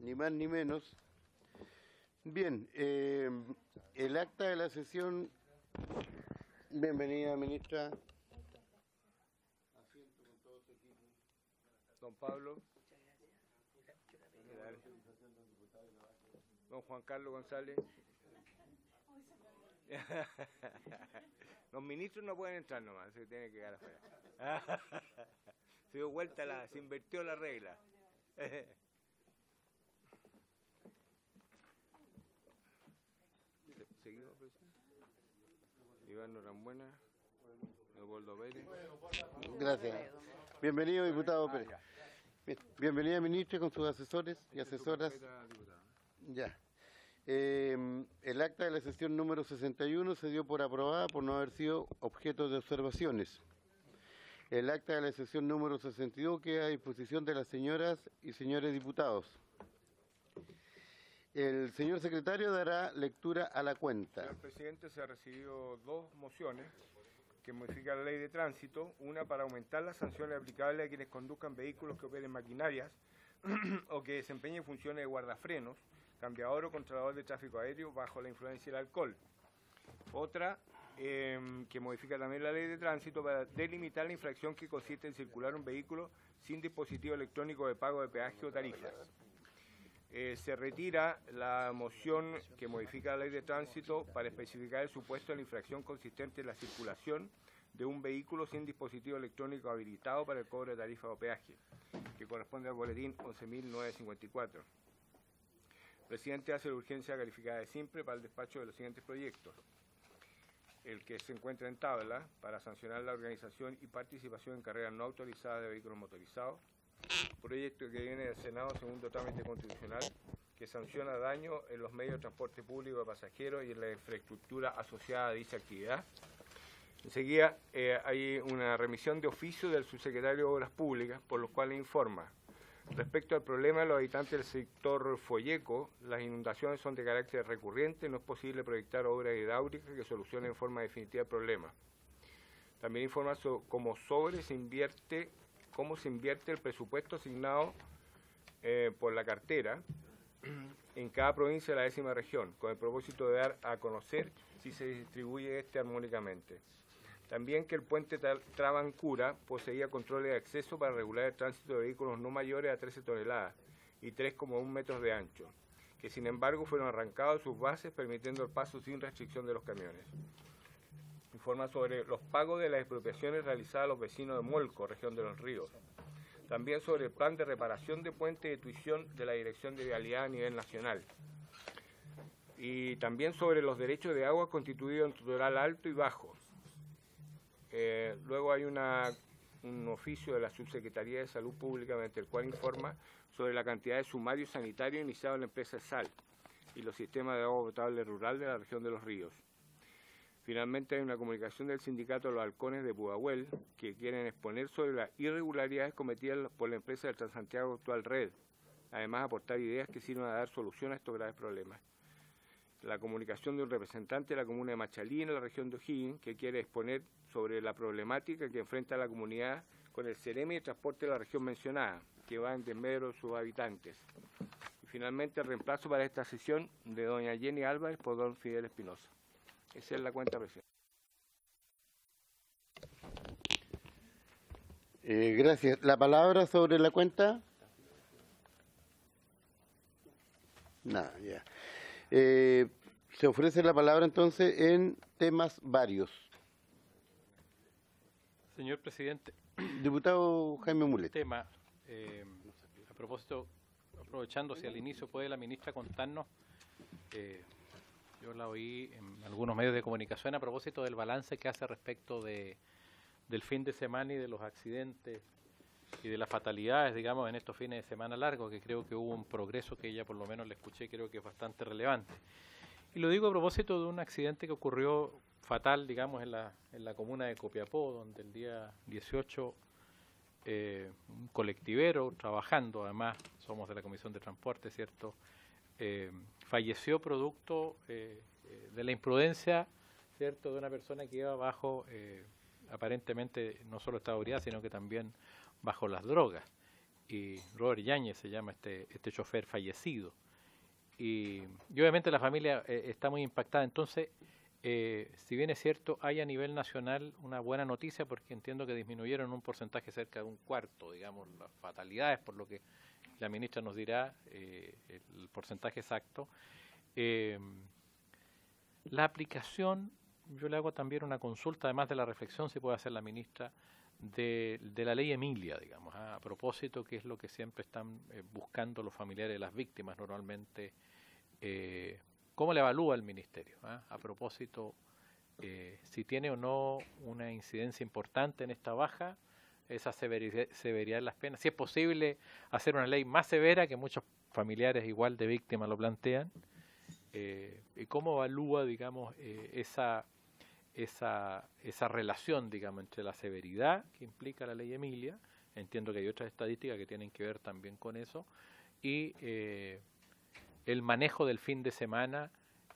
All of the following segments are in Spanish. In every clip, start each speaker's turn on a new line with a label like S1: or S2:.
S1: ni más ni menos. Bien, el acta de la sesión. Bienvenida, ministra. Asiento con todo su equipo.
S2: Don Pablo. Don Juan Carlos González. Los ministros no pueden entrar nomás, se tiene que quedar afuera. Se dio vuelta, se invirtió la regla. Seguimos, presidente. Iván Norambuena, Leopoldo Pérez.
S1: Gracias. Bienvenido, diputado Pérez. Bien. Bienvenida, ministra, con sus asesores y asesoras. Ya. El acta de la sesión número 61 se dio por aprobada por no haber sido objeto de observaciones. El acta de la sesión número 62 queda a disposición de las señoras y señores diputados. El señor secretario dará lectura a la cuenta.
S2: Señor presidente, se han recibido dos mociones que modifican la ley de tránsito, una para aumentar las sanciones aplicables a quienes conduzcan vehículos que operen maquinarias o que desempeñen funciones de guardafrenos, cambiador o controlador de tráfico aéreo bajo la influencia del alcohol. Otra que modifica también la ley de tránsito para delimitar la infracción que consiste en circular un vehículo sin dispositivo electrónico de pago de peaje o tarifas. Se retira la moción que modifica la ley de tránsito para especificar el supuesto de la infracción consistente en la circulación de un vehículo sin dispositivo electrónico habilitado para el cobro de tarifa o peaje, que corresponde al boletín 11.954. El presidente hace la urgencia calificada de simple para el despacho de los siguientes proyectos. El que se encuentra en tabla para sancionar la organización y participación en carreras no autorizadas de vehículos motorizados. Proyecto que viene del Senado, segundo trámite constitucional, que sanciona daño en los medios de transporte público de pasajeros y en la infraestructura asociada a dicha actividad. Enseguida hay una remisión de oficio del subsecretario de Obras Públicas, por lo cual informa. Respecto al problema de los habitantes del sector Folleco, las inundaciones son de carácter recurrente, no es posible proyectar obras hidráulicas que solucionen en forma definitiva el problema. También informa cómo se invierte el presupuesto asignado por la cartera en cada provincia de la 10ª región, con el propósito de dar a conocer si se distribuye armónicamente. También que el puente Trabancura poseía controles de acceso para regular el tránsito de vehículos no mayores a 13 toneladas y 3,1 metros de ancho, que sin embargo fueron arrancados de sus bases, permitiendo el paso sin restricción de los camiones. Informa sobre los pagos de las expropiaciones realizadas a los vecinos de Molco, región de Los Ríos. También sobre el plan de reparación de puente de tuición de la Dirección de Vialidad a nivel nacional. Y también sobre los derechos de agua constituidos en tutorial alto y bajo. Luego hay un oficio de la Subsecretaría de Salud Pública mediante el cual informa sobre la cantidad de sumarios sanitarios iniciados en la empresa SAL y los sistemas de agua potable rural de la región de Los Ríos. Finalmente hay una comunicación del sindicato de los halcones de Pudahuel que quieren exponer sobre las irregularidades cometidas por la empresa del Transantiago Actual Red, además aportar ideas que sirvan a dar solución a estos graves problemas. La comunicación de un representante de la comuna de Machalí en la región de O'Higgins que quiere exponer sobre la problemática que enfrenta la comunidad con el Ceremi de transporte de la región mencionada, que va en desmedro de sus habitantes. Y finalmente el reemplazo para esta sesión de doña Jenny Álvarez por don Fidel Espinosa. Esa es la cuenta, presidente.
S1: Gracias. ¿La palabra sobre la cuenta? Nada, ya. Se ofrece la palabra entonces en temas varios.
S3: Señor presidente.
S1: Diputado Jaime Mulet.
S3: Tema, a propósito, aprovechando si al inicio puede la ministra contarnos, yo la oí en algunos medios de comunicación a propósito del balance que hace respecto del fin de semana y de los accidentes y de las fatalidades, digamos, en estos fines de semana largos, que creo que hubo un progreso que ella por lo menos le escuché, creo que es bastante relevante. Y lo digo a propósito de un accidente que ocurrió fatal, digamos, en la comuna de Copiapó, donde el día 18 un colectivero trabajando, además somos de la Comisión de Transporte, ¿cierto?, falleció producto de la imprudencia, ¿cierto?, de una persona que iba bajo, aparentemente, no solo estado de ebriedad, sino que también bajo las drogas. y Robert Yáñez se llama este chofer fallecido. Y obviamente la familia está muy impactada. Entonces, si bien es cierto, hay a nivel nacional una buena noticia, porque entiendo que disminuyeron un porcentaje cerca de un cuarto, digamos, las fatalidades, por lo que la ministra nos dirá el porcentaje exacto. La aplicación, yo le hago también una consulta, además de la reflexión, si puede hacer la ministra, de la ley Emilia, digamos, a propósito, que es lo que siempre están buscando los familiares de las víctimas normalmente. ¿Cómo le evalúa el ministerio? A propósito, si tiene o no una incidencia importante en esta baja, esa severidad de las penas, si es posible hacer una ley más severa, que muchos familiares igual de víctimas lo plantean, y cómo evalúa, digamos, esa relación, digamos, entre la severidad que implica la ley Emilia, entiendo que hay otras estadísticas que tienen que ver también con eso, y el manejo del fin de semana,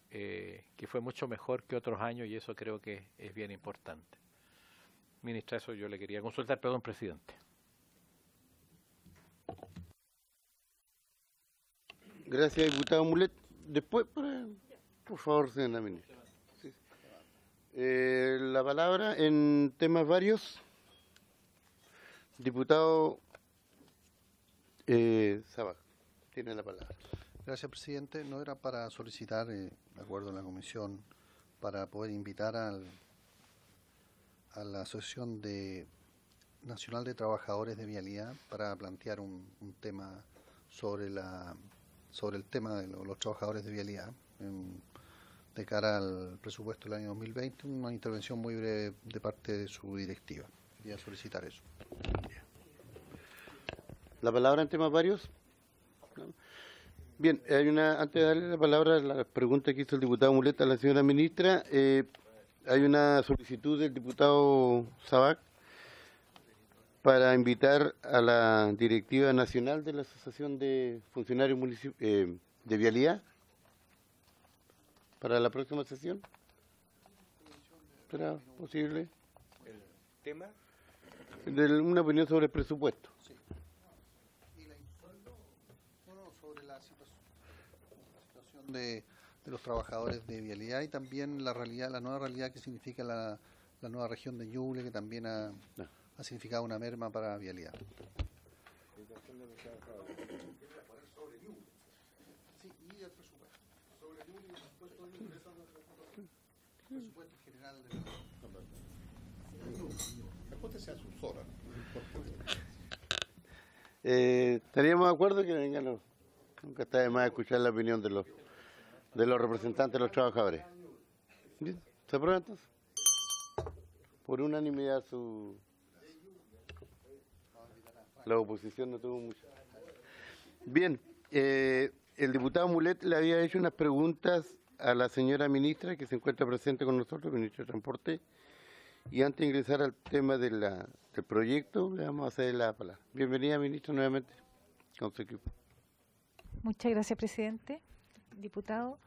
S3: que fue mucho mejor que otros años, y eso creo que es bien importante. Ministra, eso yo le quería consultar, perdón, presidente.
S1: Gracias, diputado Mulet. Después, por favor, señora ministra. Sí. La palabra en temas varios. Diputado Sabac, tiene la palabra.
S4: Gracias, presidente. No era para solicitar, de acuerdo a la comisión, para poder invitar a la Asociación Nacional de Trabajadores de Vialidad para plantear un tema sobre el tema de los trabajadores de vialidad de cara al presupuesto del año 2020, una intervención muy breve de parte de su directiva. Quería solicitar eso.
S1: ¿La palabra en temas varios? ¿No? Bien, antes de darle la palabra a la pregunta que hizo el diputado Mulet a la señora ministra, hay una solicitud del diputado Sabac para invitar a la directiva nacional de la Asociación de Funcionarios de Vialidad para la próxima sesión. ¿Será posible?
S2: ¿El tema?
S1: Una opinión sobre el presupuesto.
S4: Sí. Y sobre la situación de los trabajadores de vialidad y también la nueva realidad que significa la nueva región de Ñuble, que también ha significado una merma para vialidad. Sí, y el presupuesto. Sobre Ñuble y el presupuesto general de
S1: estaríamos de acuerdo que vengan nunca está de más escuchar la opinión de los representantes de los trabajadores. ¿Bien? ¿Se aprueba entonces? Por unanimidad la oposición no tuvo mucho. Bien, el diputado Mulet le había hecho unas preguntas a la señora ministra que se encuentra presente con nosotros, ministra de Transporte, y antes de ingresar al tema del proyecto, le vamos a hacer la palabra. Bienvenida, ministra, nuevamente, con su equipo.
S5: Muchas gracias, presidente, diputado.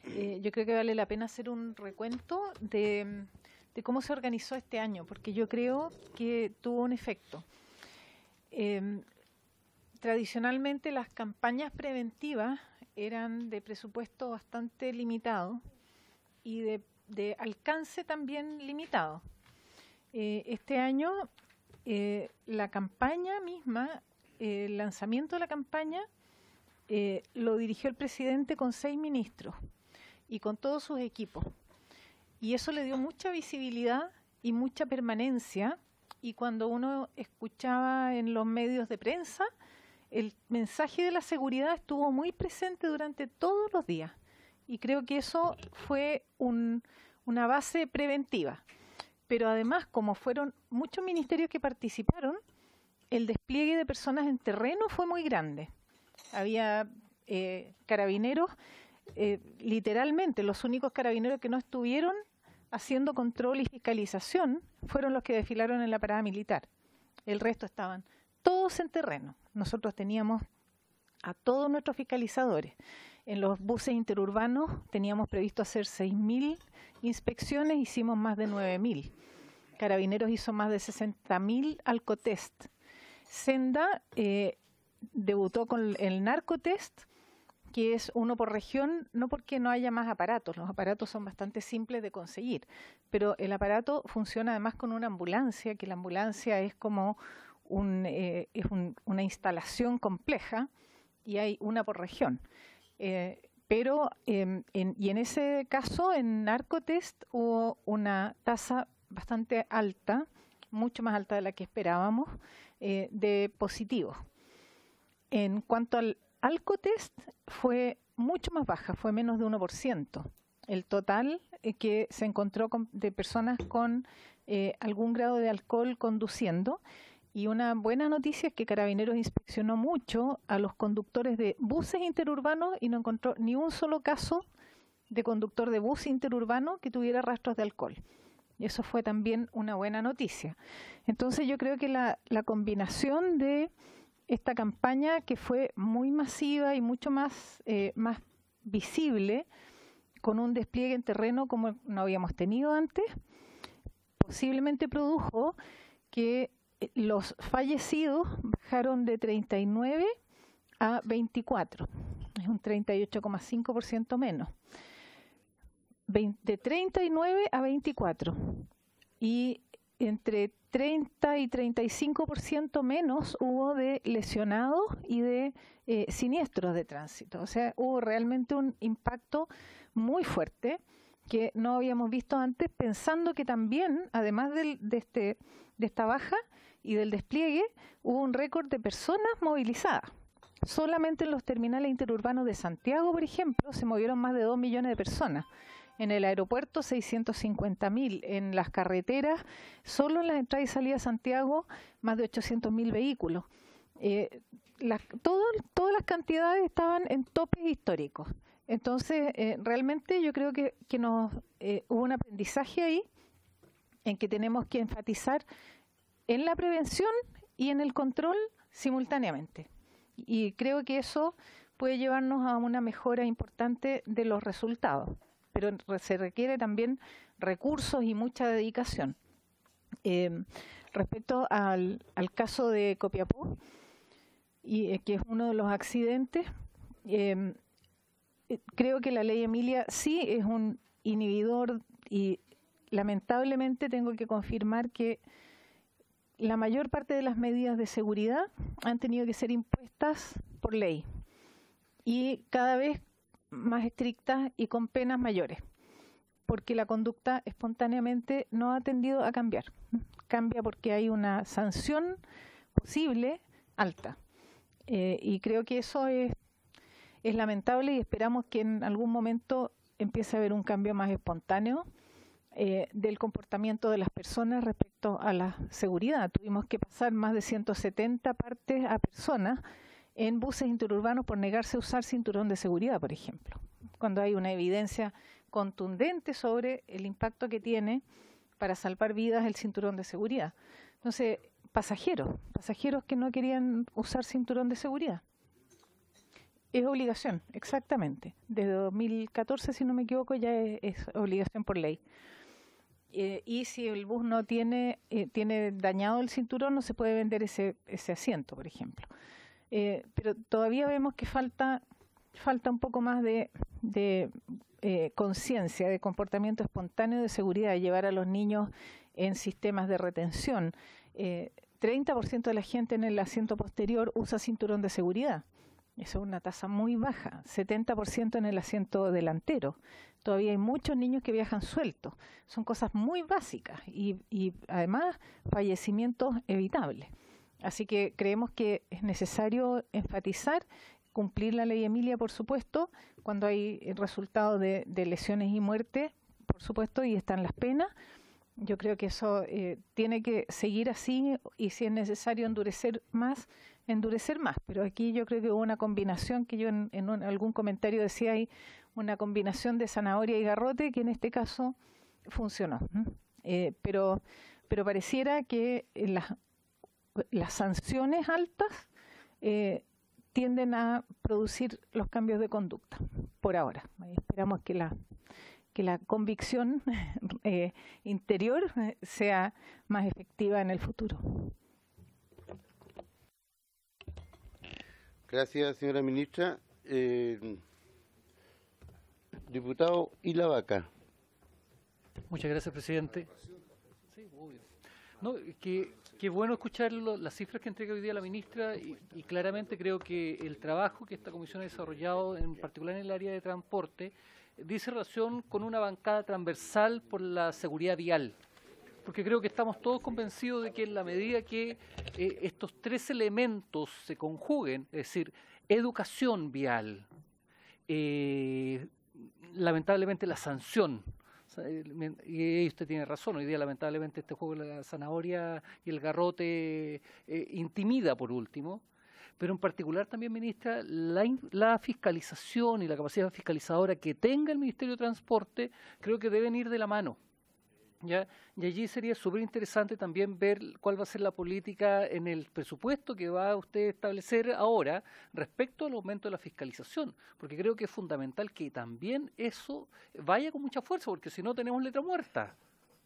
S5: Yo creo que vale la pena hacer un recuento de cómo se organizó este año, porque yo creo que tuvo un efecto. Tradicionalmente las campañas preventivas eran de presupuesto bastante limitado y de alcance también limitado. Este año la campaña misma, el lanzamiento de la campaña lo dirigió el presidente con 6 ministros y con todos sus equipos. Y eso le dio mucha visibilidad y mucha permanencia. Y cuando uno escuchaba en los medios de prensa, el mensaje de la seguridad estuvo muy presente durante todos los días. Y creo que eso fue una base preventiva. Pero además, como fueron muchos ministerios que participaron, el despliegue de personas en terreno fue muy grande. Había carabineros, literalmente los únicos carabineros que no estuvieron haciendo control y fiscalización fueron los que desfilaron en la parada militar. El resto estaban todos en terreno. Nosotros teníamos a todos nuestros fiscalizadores. En los buses interurbanos teníamos previsto hacer 6.000 inspecciones, hicimos más de 9.000. Carabineros hizo más de 60.000 alcotest. Senda debutó con el narcotest, que es uno por región, no porque no haya más aparatos, los aparatos son bastante simples de conseguir, pero el aparato funciona además con una ambulancia, que la ambulancia es como una instalación compleja y hay una por región. Pero en ese caso, en narcotest, hubo una tasa bastante alta, mucho más alta de la que esperábamos, de positivos. En cuanto al alcotest, fue mucho más baja, fue menos de 1%. El total que se encontró de personas con algún grado de alcohol conduciendo. Y una buena noticia es que Carabineros inspeccionó mucho a los conductores de buses interurbanos y no encontró ni un solo caso de conductor de bus interurbano que tuviera rastros de alcohol. Y eso fue también una buena noticia. Entonces yo creo que la combinación de esta campaña, que fue muy masiva y mucho más visible, con un despliegue en terreno como no habíamos tenido antes, posiblemente produjo que los fallecidos bajaron de 39 a 24, es un 38,5% menos. De 39 a 24, y entre 30 y 35% menos hubo de lesionados y de siniestros de tránsito. O sea, hubo realmente un impacto muy fuerte que no habíamos visto antes, pensando que también, además de esta baja y del despliegue, hubo un récord de personas movilizadas. Solamente en los terminales interurbanos de Santiago, por ejemplo, se movieron más de 2 millones de personas. En el aeropuerto, 650.000. En las carreteras, solo en las entradas y salidas de Santiago, más de 800.000 vehículos. Todas las cantidades estaban en topes históricos. Entonces, realmente yo creo que hubo un aprendizaje ahí en que tenemos que enfatizar en la prevención y en el control simultáneamente. Y creo que eso puede llevarnos a una mejora importante de los resultados. Pero se requiere también recursos y mucha dedicación. Respecto al caso de Copiapó, que es uno de los accidentes, creo que la ley Emilia sí es un inhibidor, y lamentablemente tengo que confirmar que la mayor parte de las medidas de seguridad han tenido que ser impuestas por ley y cada vez más estrictas y con penas mayores, porque la conducta espontáneamente no ha tendido a cambiar. Cambia porque hay una sanción posible alta. Y creo que eso es lamentable, y esperamos que en algún momento empiece a haber un cambio más espontáneo del comportamiento de las personas respecto a la seguridad. Tuvimos que pasar más de 170 partes a personas en buses interurbanos por negarse a usar cinturón de seguridad, por ejemplo, cuando hay una evidencia contundente sobre el impacto que tiene para salvar vidas el cinturón de seguridad. Entonces, pasajeros que no querían usar cinturón de seguridad. Es obligación, exactamente. Desde 2014, si no me equivoco, ya es obligación por ley. Y si el bus no tiene dañado el cinturón, no se puede vender ese asiento, por ejemplo. Pero todavía vemos que falta un poco más de conciencia, de comportamiento espontáneo de seguridad, de llevar a los niños en sistemas de retención. 30% de la gente en el asiento posterior usa cinturón de seguridad. Eso es una tasa muy baja. 70% en el asiento delantero. Todavía hay muchos niños que viajan sueltos. Son cosas muy básicas y además fallecimientos evitables. Así que creemos que es necesario enfatizar, cumplir la ley Emilia, por supuesto, cuando hay resultados de lesiones y muerte, por supuesto, y están las penas. Yo creo que eso tiene que seguir así, y si es necesario endurecer más. Pero aquí yo creo que hubo una combinación, que yo en algún comentario decía, hay una combinación de zanahoria y garrote que en este caso funcionó. Pero pareciera que las sanciones altas tienden a producir los cambios de conducta, por ahora. Esperamos que la convicción interior sea más efectiva en el futuro.
S1: Gracias, señora ministra. Diputado Ilavaca.
S6: Muchas gracias, presidente. Sí, obvio. No, qué bueno escuchar las cifras que entrega hoy día la ministra y claramente creo que el trabajo que esta comisión ha desarrollado, en particular en el área de transporte, dice relación con una bancada transversal por la seguridad vial. Porque creo que estamos todos convencidos de que en la medida que estos tres elementos se conjuguen, es decir, educación vial, lamentablemente la sanción, y usted tiene razón, hoy día lamentablemente este juego de la zanahoria y el garrote intimida por último, pero en particular también, ministra, la fiscalización y la capacidad fiscalizadora que tenga el Ministerio de Transporte creo que deben ir de la mano. ¿Ya? Y allí sería súper interesante también ver cuál va a ser la política en el presupuesto que va a usted establecer ahora respecto al aumento de la fiscalización, porque creo que es fundamental que también eso vaya con mucha fuerza, porque si no tenemos letra muerta.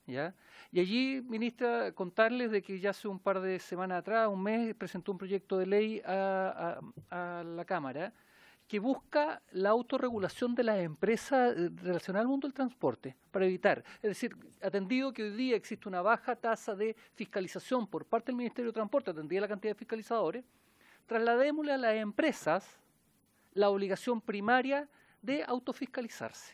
S6: ¿Ya? Y allí, ministra, contarles de que ya hace un par de semanas atrás, un mes, presentó un proyecto de ley a la Cámara que busca la autorregulación de las empresas relacionadas al mundo del transporte, para evitar, es decir, atendido que hoy día existe una baja tasa de fiscalización por parte del Ministerio de Transporte, atendida la cantidad de fiscalizadores, trasladémosle a las empresas la obligación primaria de autofiscalizarse.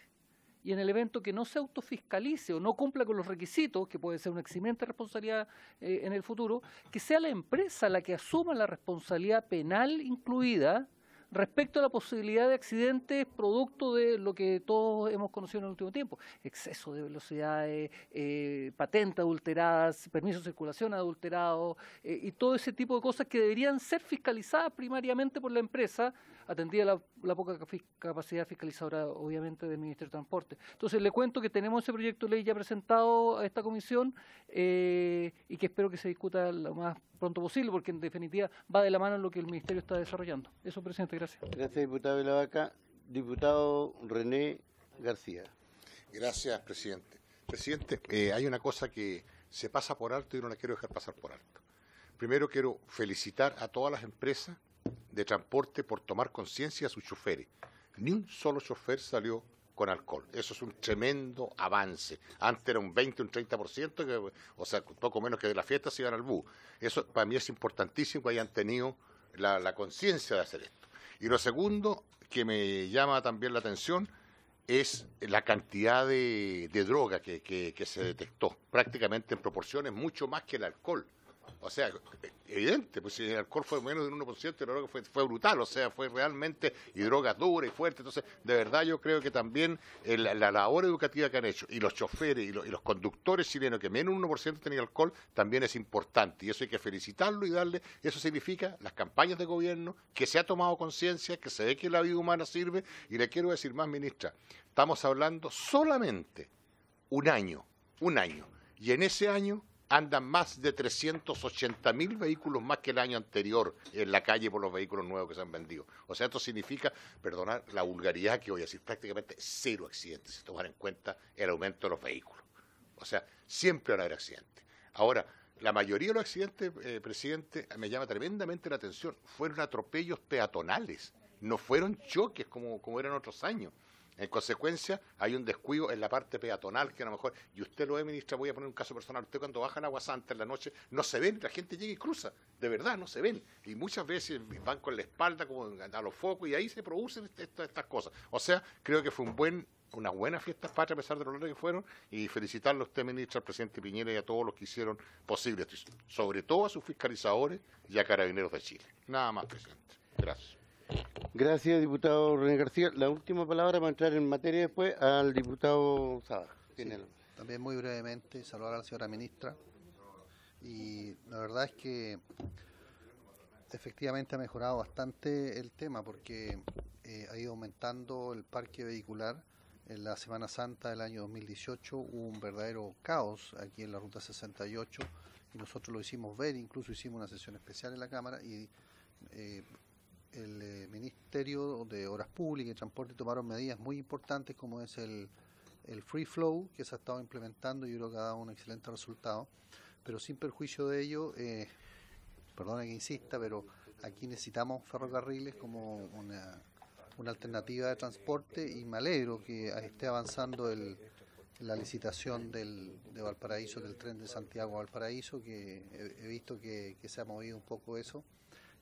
S6: Y en el evento que no se autofiscalice o no cumpla con los requisitos, que puede ser un eximiente de responsabilidad en el futuro, que sea la empresa la que asuma la responsabilidad penal incluida respecto a la posibilidad de accidentes producto de lo que todos hemos conocido en el último tiempo, exceso de velocidades, patentes adulteradas, permisos de circulación adulterados y todo ese tipo de cosas que deberían ser fiscalizadas primariamente por la empresa, atendida la poca capacidad fiscalizadora obviamente del Ministerio de Transporte. Entonces le cuento que tenemos ese proyecto de ley ya presentado a esta comisión y que espero que se discuta lo más pronto posible, porque en definitiva va de la mano en lo que el Ministerio está desarrollando. Eso, presidente, gracias.
S1: Gracias, diputado Ilavaca. Diputado René García.
S7: Gracias, presidente. Presidente, hay una cosa que se pasa por alto y no la quiero dejar pasar por alto. Primero quiero felicitar a todas las empresas de transporte por tomar conciencia a sus choferes. Ni un solo chofer salió con alcohol. Eso es un tremendo avance. Antes era un 20, un 30%, o sea, poco menos que de la fiesta se iban al bus. Eso para mí es importantísimo que hayan tenido la conciencia de hacer esto. Y lo segundo que me llama también la atención es la cantidad de droga que se detectó, prácticamente en proporciones mucho más que el alcohol. O sea, evidente, pues si el alcohol fue menos del 1%, la droga fue brutal, o sea, fue realmente, y drogas duras y fuertes. Entonces, de verdad yo creo que también la labor educativa que han hecho, y los choferes y los conductores chilenos, que menos del 1% tenían alcohol, también es importante, y eso hay que felicitarlo y darle, eso significa las campañas de gobierno, que se ha tomado conciencia, que se ve que la vida humana sirve, y le quiero decir más, ministra, estamos hablando solamente un año, y en ese año andan más de 380.000 vehículos más que el año anterior en la calle por los vehículos nuevos que se han vendido. O sea, esto significa, perdonar la vulgaridad que voy a decir, prácticamente cero accidentes, si tomar en cuenta el aumento de los vehículos. O sea, siempre van a haber accidentes. Ahora, la mayoría de los accidentes, presidente, me llama tremendamente la atención, fueron atropellos peatonales, no fueron choques como eran otros años. En consecuencia, hay un descuido en la parte peatonal que a lo mejor, y usted lo ve, ministra, voy a poner un caso personal, usted cuando baja en Agua Santa en la noche, no se ven, la gente llega y cruza, de verdad, no se ven. Y muchas veces van con la espalda como a los focos y ahí se producen estas cosas. O sea, creo que fue una buena fiesta patria a pesar de lo largo que fueron, y felicitarle a usted, ministra, al presidente Piñera y a todos los que hicieron posible esto, sobre todo a sus fiscalizadores y a Carabineros de Chile. Nada más, presidente. Gracias.
S1: Gracias, diputado René García. La última palabra para entrar en materia después al diputado Saba.
S4: Sí, también muy brevemente saludar a la señora ministra. Y la verdad es que efectivamente ha mejorado bastante el tema porque ha ido aumentando el parque vehicular. En la Semana Santa del año 2018 hubo un verdadero caos aquí en la Ruta 68 y nosotros lo hicimos ver, incluso hicimos una sesión especial en la Cámara y el Ministerio de Obras Públicas y Transporte tomaron medidas muy importantes como es el Free Flow que se ha estado implementando y yo creo que ha dado un excelente resultado, pero sin perjuicio de ello perdone que insista, pero aquí necesitamos ferrocarriles como una alternativa de transporte, y me alegro que esté avanzando la licitación de Valparaíso, del tren de Santiago a Valparaíso, que he visto que se ha movido un poco eso,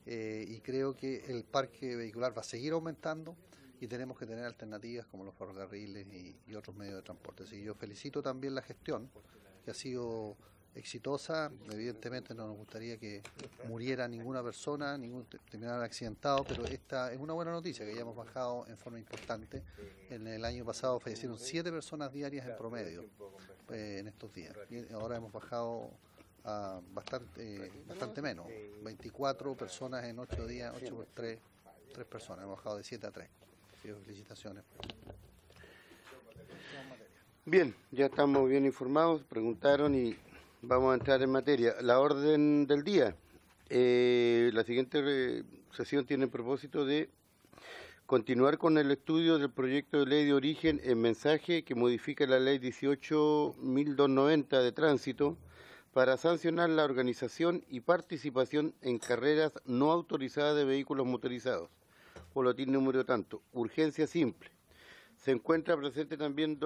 S4: y creo que el parque vehicular va a seguir aumentando y tenemos que tener alternativas como los ferrocarriles y otros medios de transporte. Así que yo felicito también la gestión, que ha sido exitosa. Evidentemente no nos gustaría que muriera ninguna persona, terminara accidentado, pero esta es una buena noticia, que ya hemos bajado en forma importante. En el año pasado fallecieron 7 personas diarias en promedio en estos días, y ahora hemos bajado a bastante menos, 24 personas en 8 días, 8 por 3 personas, hemos bajado de 7 a 3. Felicitaciones.
S1: Bien, ya estamos bien informados, preguntaron y vamos a entrar en materia. La orden del día. La siguiente sesión tiene el propósito de continuar con el estudio del proyecto de ley de origen en mensaje que modifica la ley 18.290 de tránsito para sancionar la organización y participación en carreras no autorizadas de vehículos motorizados. Boletín número tanto. Urgencia simple. Se encuentra presente también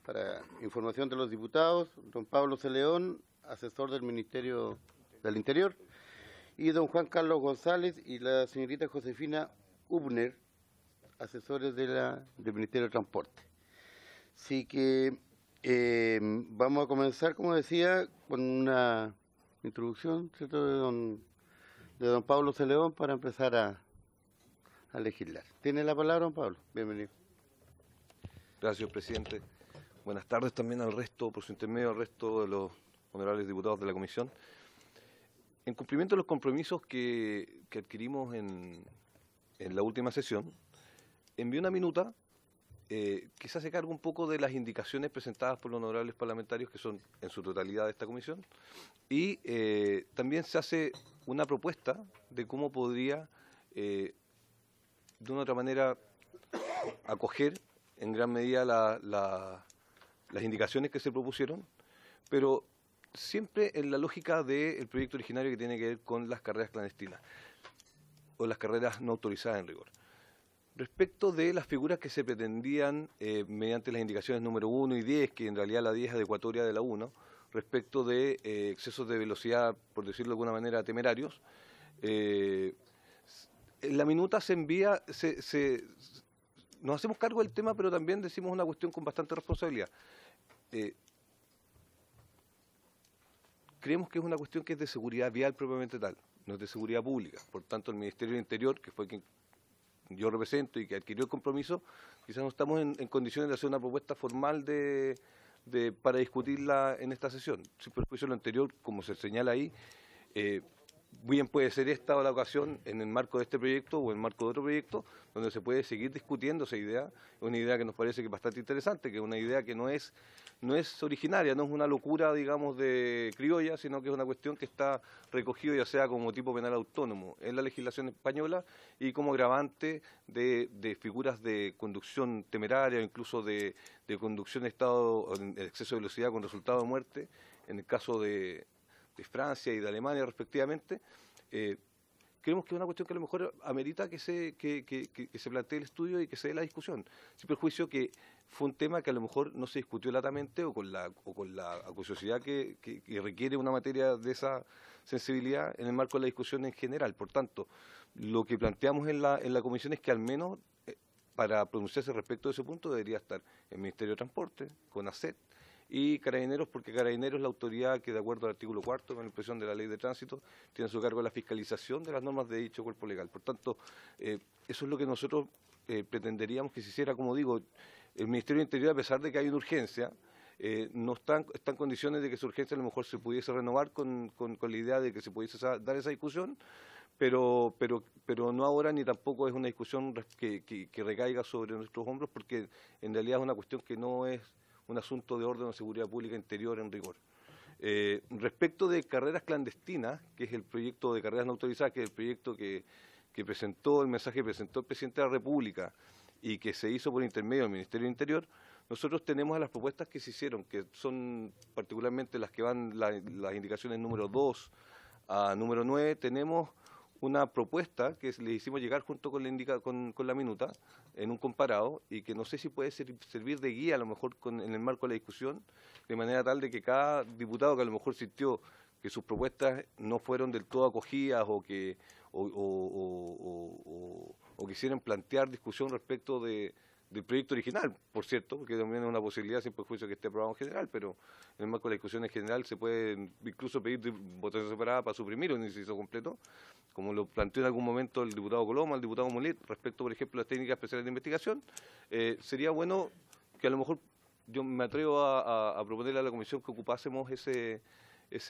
S1: para información de los diputados, don Pablo C. León, asesor del Ministerio del Interior, y don Juan Carlos González y la señorita Josefina Hubner, asesores del Ministerio de Transporte. Así que vamos a comenzar, como decía, con una introducción, ¿cierto?, de don Pablo C. León para empezar a legislar. Tiene la palabra, don Pablo. Bienvenido.
S8: Gracias, presidente. Buenas tardes también al resto, por su intermedio, al resto de los honorables diputados de la comisión. En cumplimiento de los compromisos que adquirimos en la última sesión, envié una minuta que se hace cargo un poco de las indicaciones presentadas por los honorables parlamentarios, que son en su totalidad de esta comisión, y también se hace una propuesta de cómo podría, de una u otra manera, acoger en gran medida las indicaciones que se propusieron, pero siempre en la lógica del proyecto originario que tiene que ver con las carreras clandestinas o las carreras no autorizadas en rigor. Respecto de las figuras que se pretendían mediante las indicaciones número 1 y 10, que en realidad la 10 es adecuatoria de la 1, respecto de excesos de velocidad, por decirlo de alguna manera, temerarios, en la minuta se envía, nos hacemos cargo del tema, pero también decimos una cuestión con bastante responsabilidad. Creemos que es una cuestión que es de seguridad vial propiamente tal, no es de seguridad pública. Por tanto, el Ministerio del Interior, que fue quien yo represento y que adquirió el compromiso, quizás no estamos en condiciones de hacer una propuesta formal para discutirla en esta sesión. Sin perjuicio de lo anterior, como se señala ahí, bien puede ser esta o la ocasión en el marco de este proyecto o en el marco de otro proyecto, donde se puede seguir discutiendo esa idea. Es una idea que nos parece que es bastante interesante, que es una idea que no es originaria, no es una locura, digamos, de criolla, sino que es una cuestión que está recogida ya sea como tipo penal autónomo en la legislación española y como agravante de figuras de conducción temeraria o incluso de conducción de estado en exceso de velocidad con resultado de muerte, en el caso de Francia y de Alemania respectivamente. Creemos que es una cuestión que a lo mejor amerita que se plantee el estudio y que se dé la discusión, sin perjuicio que fue un tema que a lo mejor no se discutió latamente o con la acuciosidad que requiere una materia de esa sensibilidad en el marco de la discusión en general. Por tanto, lo que planteamos en la comisión es que al menos para pronunciarse respecto de ese punto debería estar el Ministerio de Transporte, CONACET, y Carabineros, porque Carabineros es la autoridad que, de acuerdo al artículo 4 con la expresión de la Ley de Tránsito, tiene a su cargo la fiscalización de las normas de dicho cuerpo legal. Por tanto, eso es lo que nosotros pretenderíamos que se hiciera. Como digo, el Ministerio del Interior, a pesar de que hay una urgencia, no está en condiciones de que esa urgencia a lo mejor se pudiese renovar con la idea de que se pudiese dar esa discusión, pero no ahora, ni tampoco es una discusión que recaiga sobre nuestros hombros, porque en realidad es una cuestión que no es un asunto de orden o seguridad pública interior en rigor. Respecto de carreras clandestinas, que es el proyecto de carreras no autorizadas, que es el proyecto que presentó, el mensaje que presentó el presidente de la República y que se hizo por intermedio del Ministerio del Interior, nosotros tenemos a las propuestas que se hicieron, que son particularmente las que van las indicaciones número 2 número 9 tenemos una propuesta que le hicimos llegar junto con la minuta en un comparado y que no sé si puede servir de guía a lo mejor en el marco de la discusión, de manera tal de que cada diputado que a lo mejor sintió que sus propuestas no fueron del todo acogidas o quisieran plantear discusión respecto del proyecto original, por cierto, porque también es una posibilidad sin perjuicio que esté aprobado en general, pero en el marco de la discusión en general se puede incluso pedir votación separada para suprimir un inciso completo, como lo planteó en algún momento el diputado Coloma, el diputado Molet, respecto, por ejemplo, a las técnicas especiales de investigación. Sería bueno que a lo mejor yo me atrevo a proponerle a la comisión que ocupásemos ese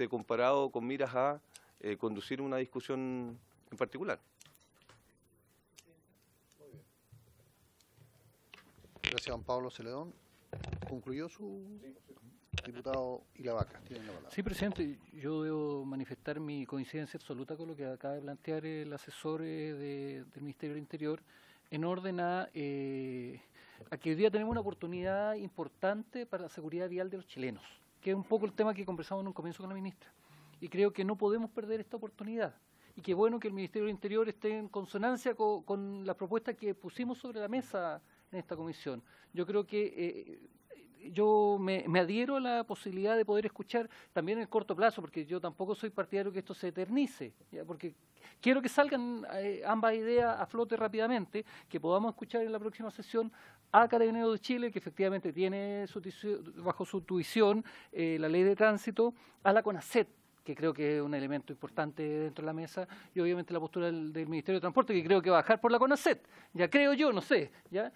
S8: comparado con miras a conducir una discusión en particular.
S4: Gracias, don Pablo Celedón. ¿Concluyó su diputado Ilavaca? Tiene la palabra.
S6: Sí, presidente, yo debo manifestar mi coincidencia absoluta con lo que acaba de plantear el asesor del Ministerio del Interior en orden a que hoy día tenemos una oportunidad importante para la seguridad vial de los chilenos, que es un poco el tema que conversamos en un comienzo con la ministra. Y creo que no podemos perder esta oportunidad. Y qué bueno que el Ministerio del Interior esté en consonancia con la propuesta que pusimos sobre la mesa en esta comisión. Yo creo que yo me adhiero a la posibilidad de poder escuchar también en el corto plazo, porque yo tampoco soy partidario que esto se eternice, ¿ya? Porque quiero que salgan ambas ideas a flote rápidamente, que podamos escuchar en la próxima sesión a Carabineros de Chile, que efectivamente tiene bajo su tuición la ley de tránsito, a la CONACET, que creo que es un elemento importante dentro de la mesa, y obviamente la postura del Ministerio de Transporte, que creo que va a bajar por la CONACET, ya creo yo, no sé, ya,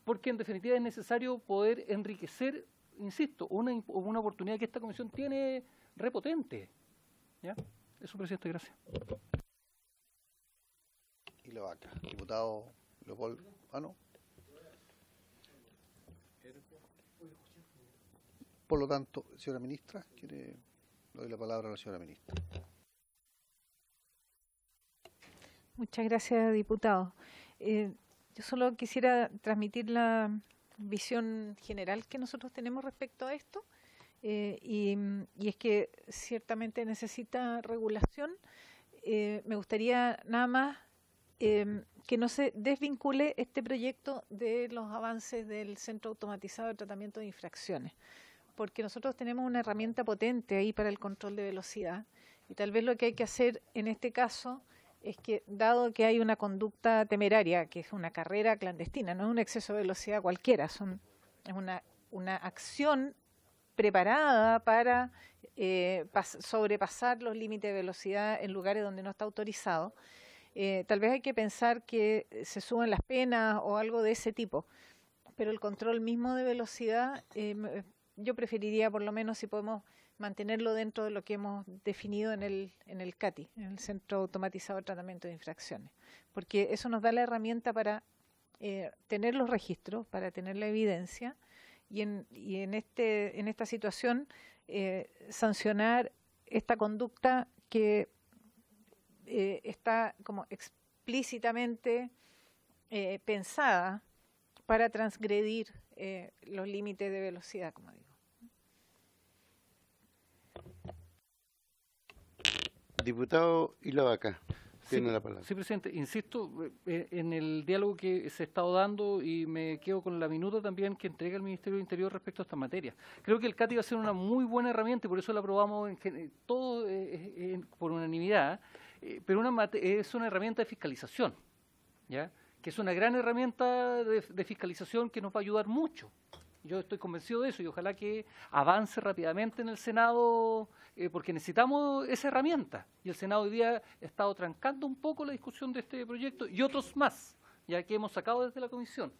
S6: porque en definitiva es necesario poder enriquecer, insisto, una oportunidad que esta comisión tiene repotente. ¿Ya? Eso, presidente, gracias.
S4: Ilavaca. Diputado Leopoldo. No. Por lo tanto, señora ministra, le doy la palabra a la señora ministra.
S5: Muchas gracias, diputado. Yo solo quisiera transmitir la visión general que nosotros tenemos respecto a esto, y es que ciertamente necesita regulación. Me gustaría nada más que no se desvincule este proyecto de los avances del Centro Automatizado de Tratamiento de Infracciones, porque nosotros tenemos una herramienta potente ahí para el control de velocidad, y tal vez lo que hay que hacer en este caso es que, dado que hay una conducta temeraria, que es una carrera clandestina, no es un exceso de velocidad cualquiera, es una acción preparada para sobrepasar los límites de velocidad en lugares donde no está autorizado, tal vez hay que pensar que se suban las penas o algo de ese tipo, pero el control mismo de velocidad, yo preferiría, por lo menos, si podemos mantenerlo dentro de lo que hemos definido en el CATI, en el Centro Automatizado de Tratamiento de Infracciones, porque eso nos da la herramienta para tener los registros, para tener la evidencia, y en esta situación sancionar esta conducta que está como explícitamente pensada para transgredir los límites de velocidad, como digo.
S1: Diputado Ilavaca, tiene la palabra.
S6: Sí, presidente, insisto en el diálogo que se ha estado dando, y me quedo con la minuta también que entrega el Ministerio del Interior respecto a esta materia. Creo que el CATI va a ser una muy buena herramienta y por eso la aprobamos todo por unanimidad, pero es una herramienta de fiscalización, ¿ya? Que es una gran herramienta de fiscalización que nos va a ayudar mucho. Yo estoy convencido de eso y ojalá que avance rápidamente en el Senado, porque necesitamos esa herramienta. Y el Senado hoy día ha estado trancando un poco la discusión de este proyecto y otros más, ya que hemos sacado desde la comisión.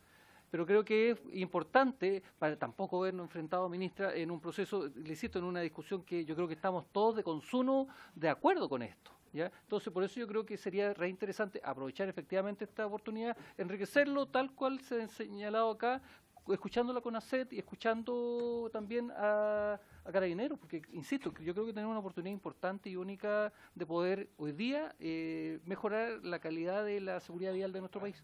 S6: Pero creo que es importante, para tampoco vernos enfrentados, ministra, en un proceso, le insisto, en una discusión que yo creo que estamos todos de consumo de acuerdo con esto. ¿Ya? Entonces, por eso yo creo que sería re interesante aprovechar efectivamente esta oportunidad, enriquecerlo tal cual se ha señalado acá, escuchando la CONACET y escuchando también a Carabineros, porque, insisto, yo creo que tenemos una oportunidad importante y única de poder hoy día mejorar la calidad de la seguridad vial de nuestro país.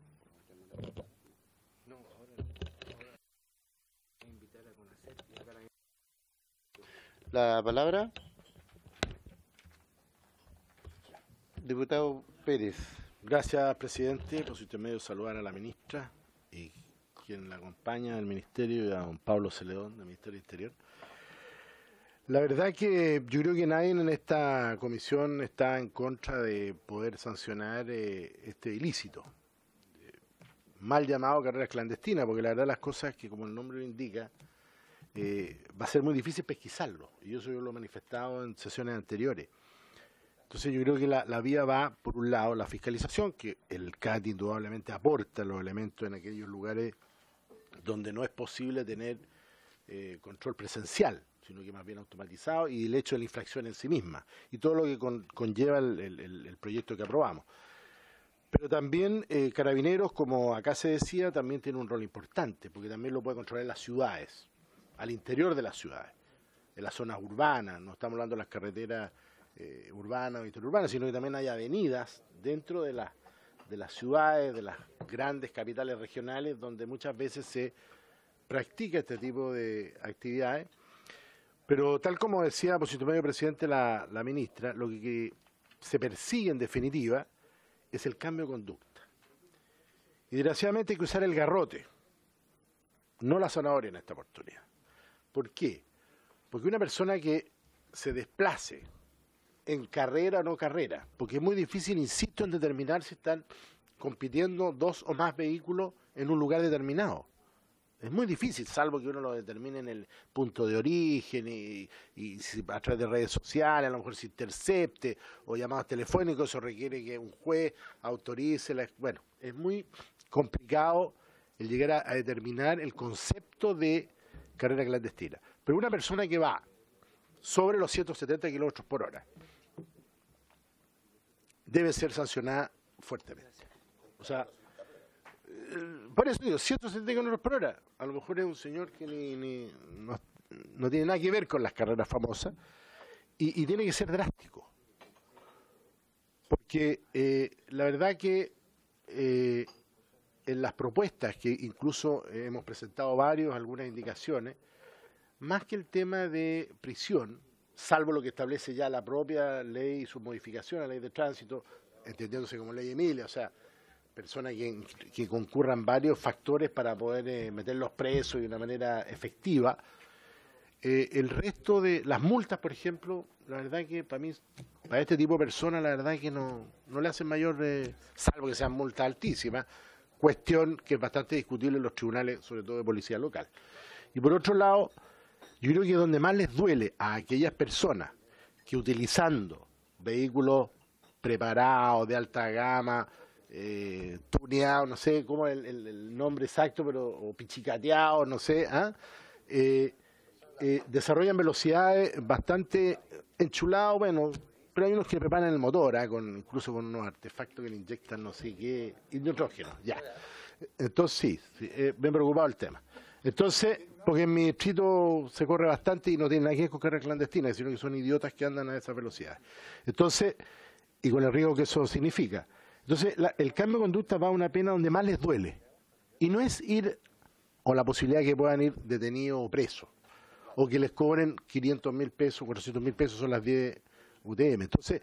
S1: La palabra. Diputado Pérez.
S9: Gracias, presidente. Por su intermedio, saludar a la ministra y quien la acompaña del Ministerio y a don Pablo Celedón, del Ministerio del Interior. La verdad que yo creo que nadie en esta comisión está en contra de poder sancionar este ilícito, mal llamado carreras clandestinas, porque la verdad las cosas que, como el nombre lo indica, va a ser muy difícil pesquisarlo, y eso yo lo he manifestado en sesiones anteriores. Entonces yo creo que la vía va, por un lado, la fiscalización, que el CAT indudablemente aporta los elementos en aquellos lugares donde no es posible tener control presencial, sino que más bien automatizado, y el hecho de la infracción en sí misma, y todo lo que conlleva el proyecto que aprobamos. Pero también Carabineros, como acá se decía, también tiene un rol importante, porque también lo puede controlar en las ciudades, al interior de las ciudades, en las zonas urbanas, no estamos hablando de las carreteras urbanas o interurbanas, sino que también hay avenidas dentro de las ciudades, de las grandes capitales regionales, donde muchas veces se practica este tipo de actividades. Pero tal como decía por su medio presidente la ministra, lo que se persigue en definitiva es el cambio de conducta. Y desgraciadamente hay que usar el garrote, no la zanahoria en esta oportunidad. ¿Por qué? Porque una persona que se desplace en carrera o no carrera, porque es muy difícil, insisto, en determinar si están compitiendo dos o más vehículos en un lugar determinado. Es muy difícil, salvo que uno lo determine en el punto de origen y si a través de redes sociales, a lo mejor se intercepte, o llamadas telefónicos, eso requiere que un juez autorice. Bueno, es muy complicado el llegar a determinar el concepto de carrera clandestina. Pero una persona que va sobre los 170 kilómetros por hora debe ser sancionada fuertemente. O sea, por eso digo, 170 kilómetros por hora. A lo mejor es un señor que no tiene nada que ver con las carreras famosas y tiene que ser drástico. Porque la verdad que en las propuestas, que incluso hemos presentado algunas indicaciones, más que el tema de prisión, salvo lo que establece ya la propia ley y su modificación a la ley de tránsito, entendiéndose como ley Emilia, o sea, personas que concurran varios factores para poder meterlos presos de una manera efectiva. El resto de las multas, por ejemplo, la verdad que para mí, para este tipo de personas, la verdad que no le hacen mayor, salvo que sean multas altísimas, cuestión que es bastante discutible en los tribunales, sobre todo de policía local. Y por otro lado, yo creo que donde más les duele a aquellas personas que utilizando vehículos preparados, de alta gama, tuneados, no sé cómo es el nombre exacto, pero o pichicateados, no sé, desarrollan velocidades bastante enchuladas, bueno, pero hay unos que preparan el motor, incluso con unos artefactos que le inyectan no sé qué, nitrógeno, ya. Entonces sí, bien preocupado el tema. Entonces, porque en mi distrito se corre bastante y no tiene nada que ver con carreras clandestinas, sino que son idiotas que andan a esa velocidad. Entonces, y con el riesgo que eso significa. Entonces, el cambio de conducta va a una pena donde más les duele. Y no es ir, o la posibilidad de que puedan ir detenidos o presos, o que les cobren 500.000 pesos, 400.000 pesos, son las 10 UTM. Entonces,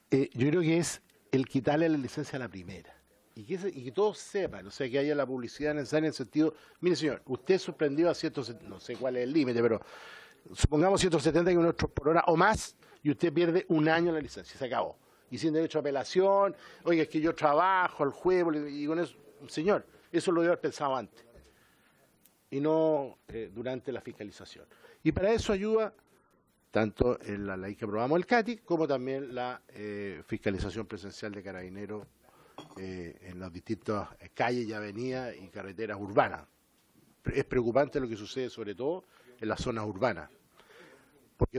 S9: yo creo que es el quitarle la licencia a la primera. Y que todos sepan, o sea, que haya la publicidad necesaria en el sentido, mire señor, usted suspendió a 170, no sé cuál es el límite, pero supongamos 170 kilómetros por hora o más, y usted pierde un año la licencia, se acabó. Y sin derecho a apelación, oiga, es que yo trabajo al juego, y con eso, señor, eso lo debe haber pensado antes, y no durante la fiscalización. Y para eso ayuda tanto en la ley que aprobamos el CATI, como también la fiscalización presencial de Carabineros en las distintas calles y avenidas y carreteras urbanas. Es preocupante lo que sucede sobre todo en las zonas urbanas, porque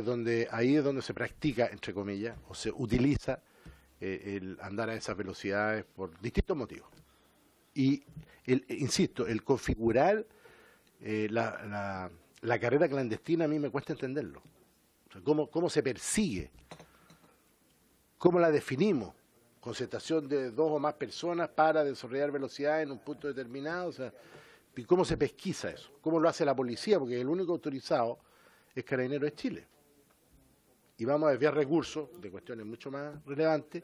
S9: ahí es donde se practica, entre comillas, o se utiliza el andar a esas velocidades por distintos motivos. Y, insisto, el configurar la carrera clandestina a mí me cuesta entenderlo. O sea, ¿cómo se persigue? ¿Cómo la definimos? Concentración de 2 o más personas para desarrollar velocidad en un punto determinado. O sea, ¿y cómo se pesquisa eso? ¿Cómo lo hace la policía? Porque el único autorizado es Carabineros de Chile. y vamos a desviar recursos de cuestiones mucho más relevantes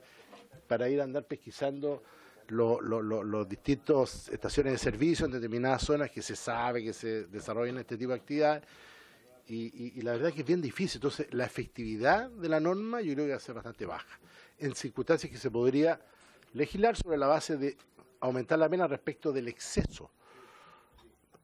S9: para ir a andar pesquisando los distintos estaciones de servicio en determinadas zonas que se sabe que se desarrollan este tipo de actividades y la verdad es que es bien difícil. Entonces la efectividad de la norma yo creo que va a ser bastante baja en circunstancias que se podría legislar sobre la base de aumentar la pena respecto del exceso,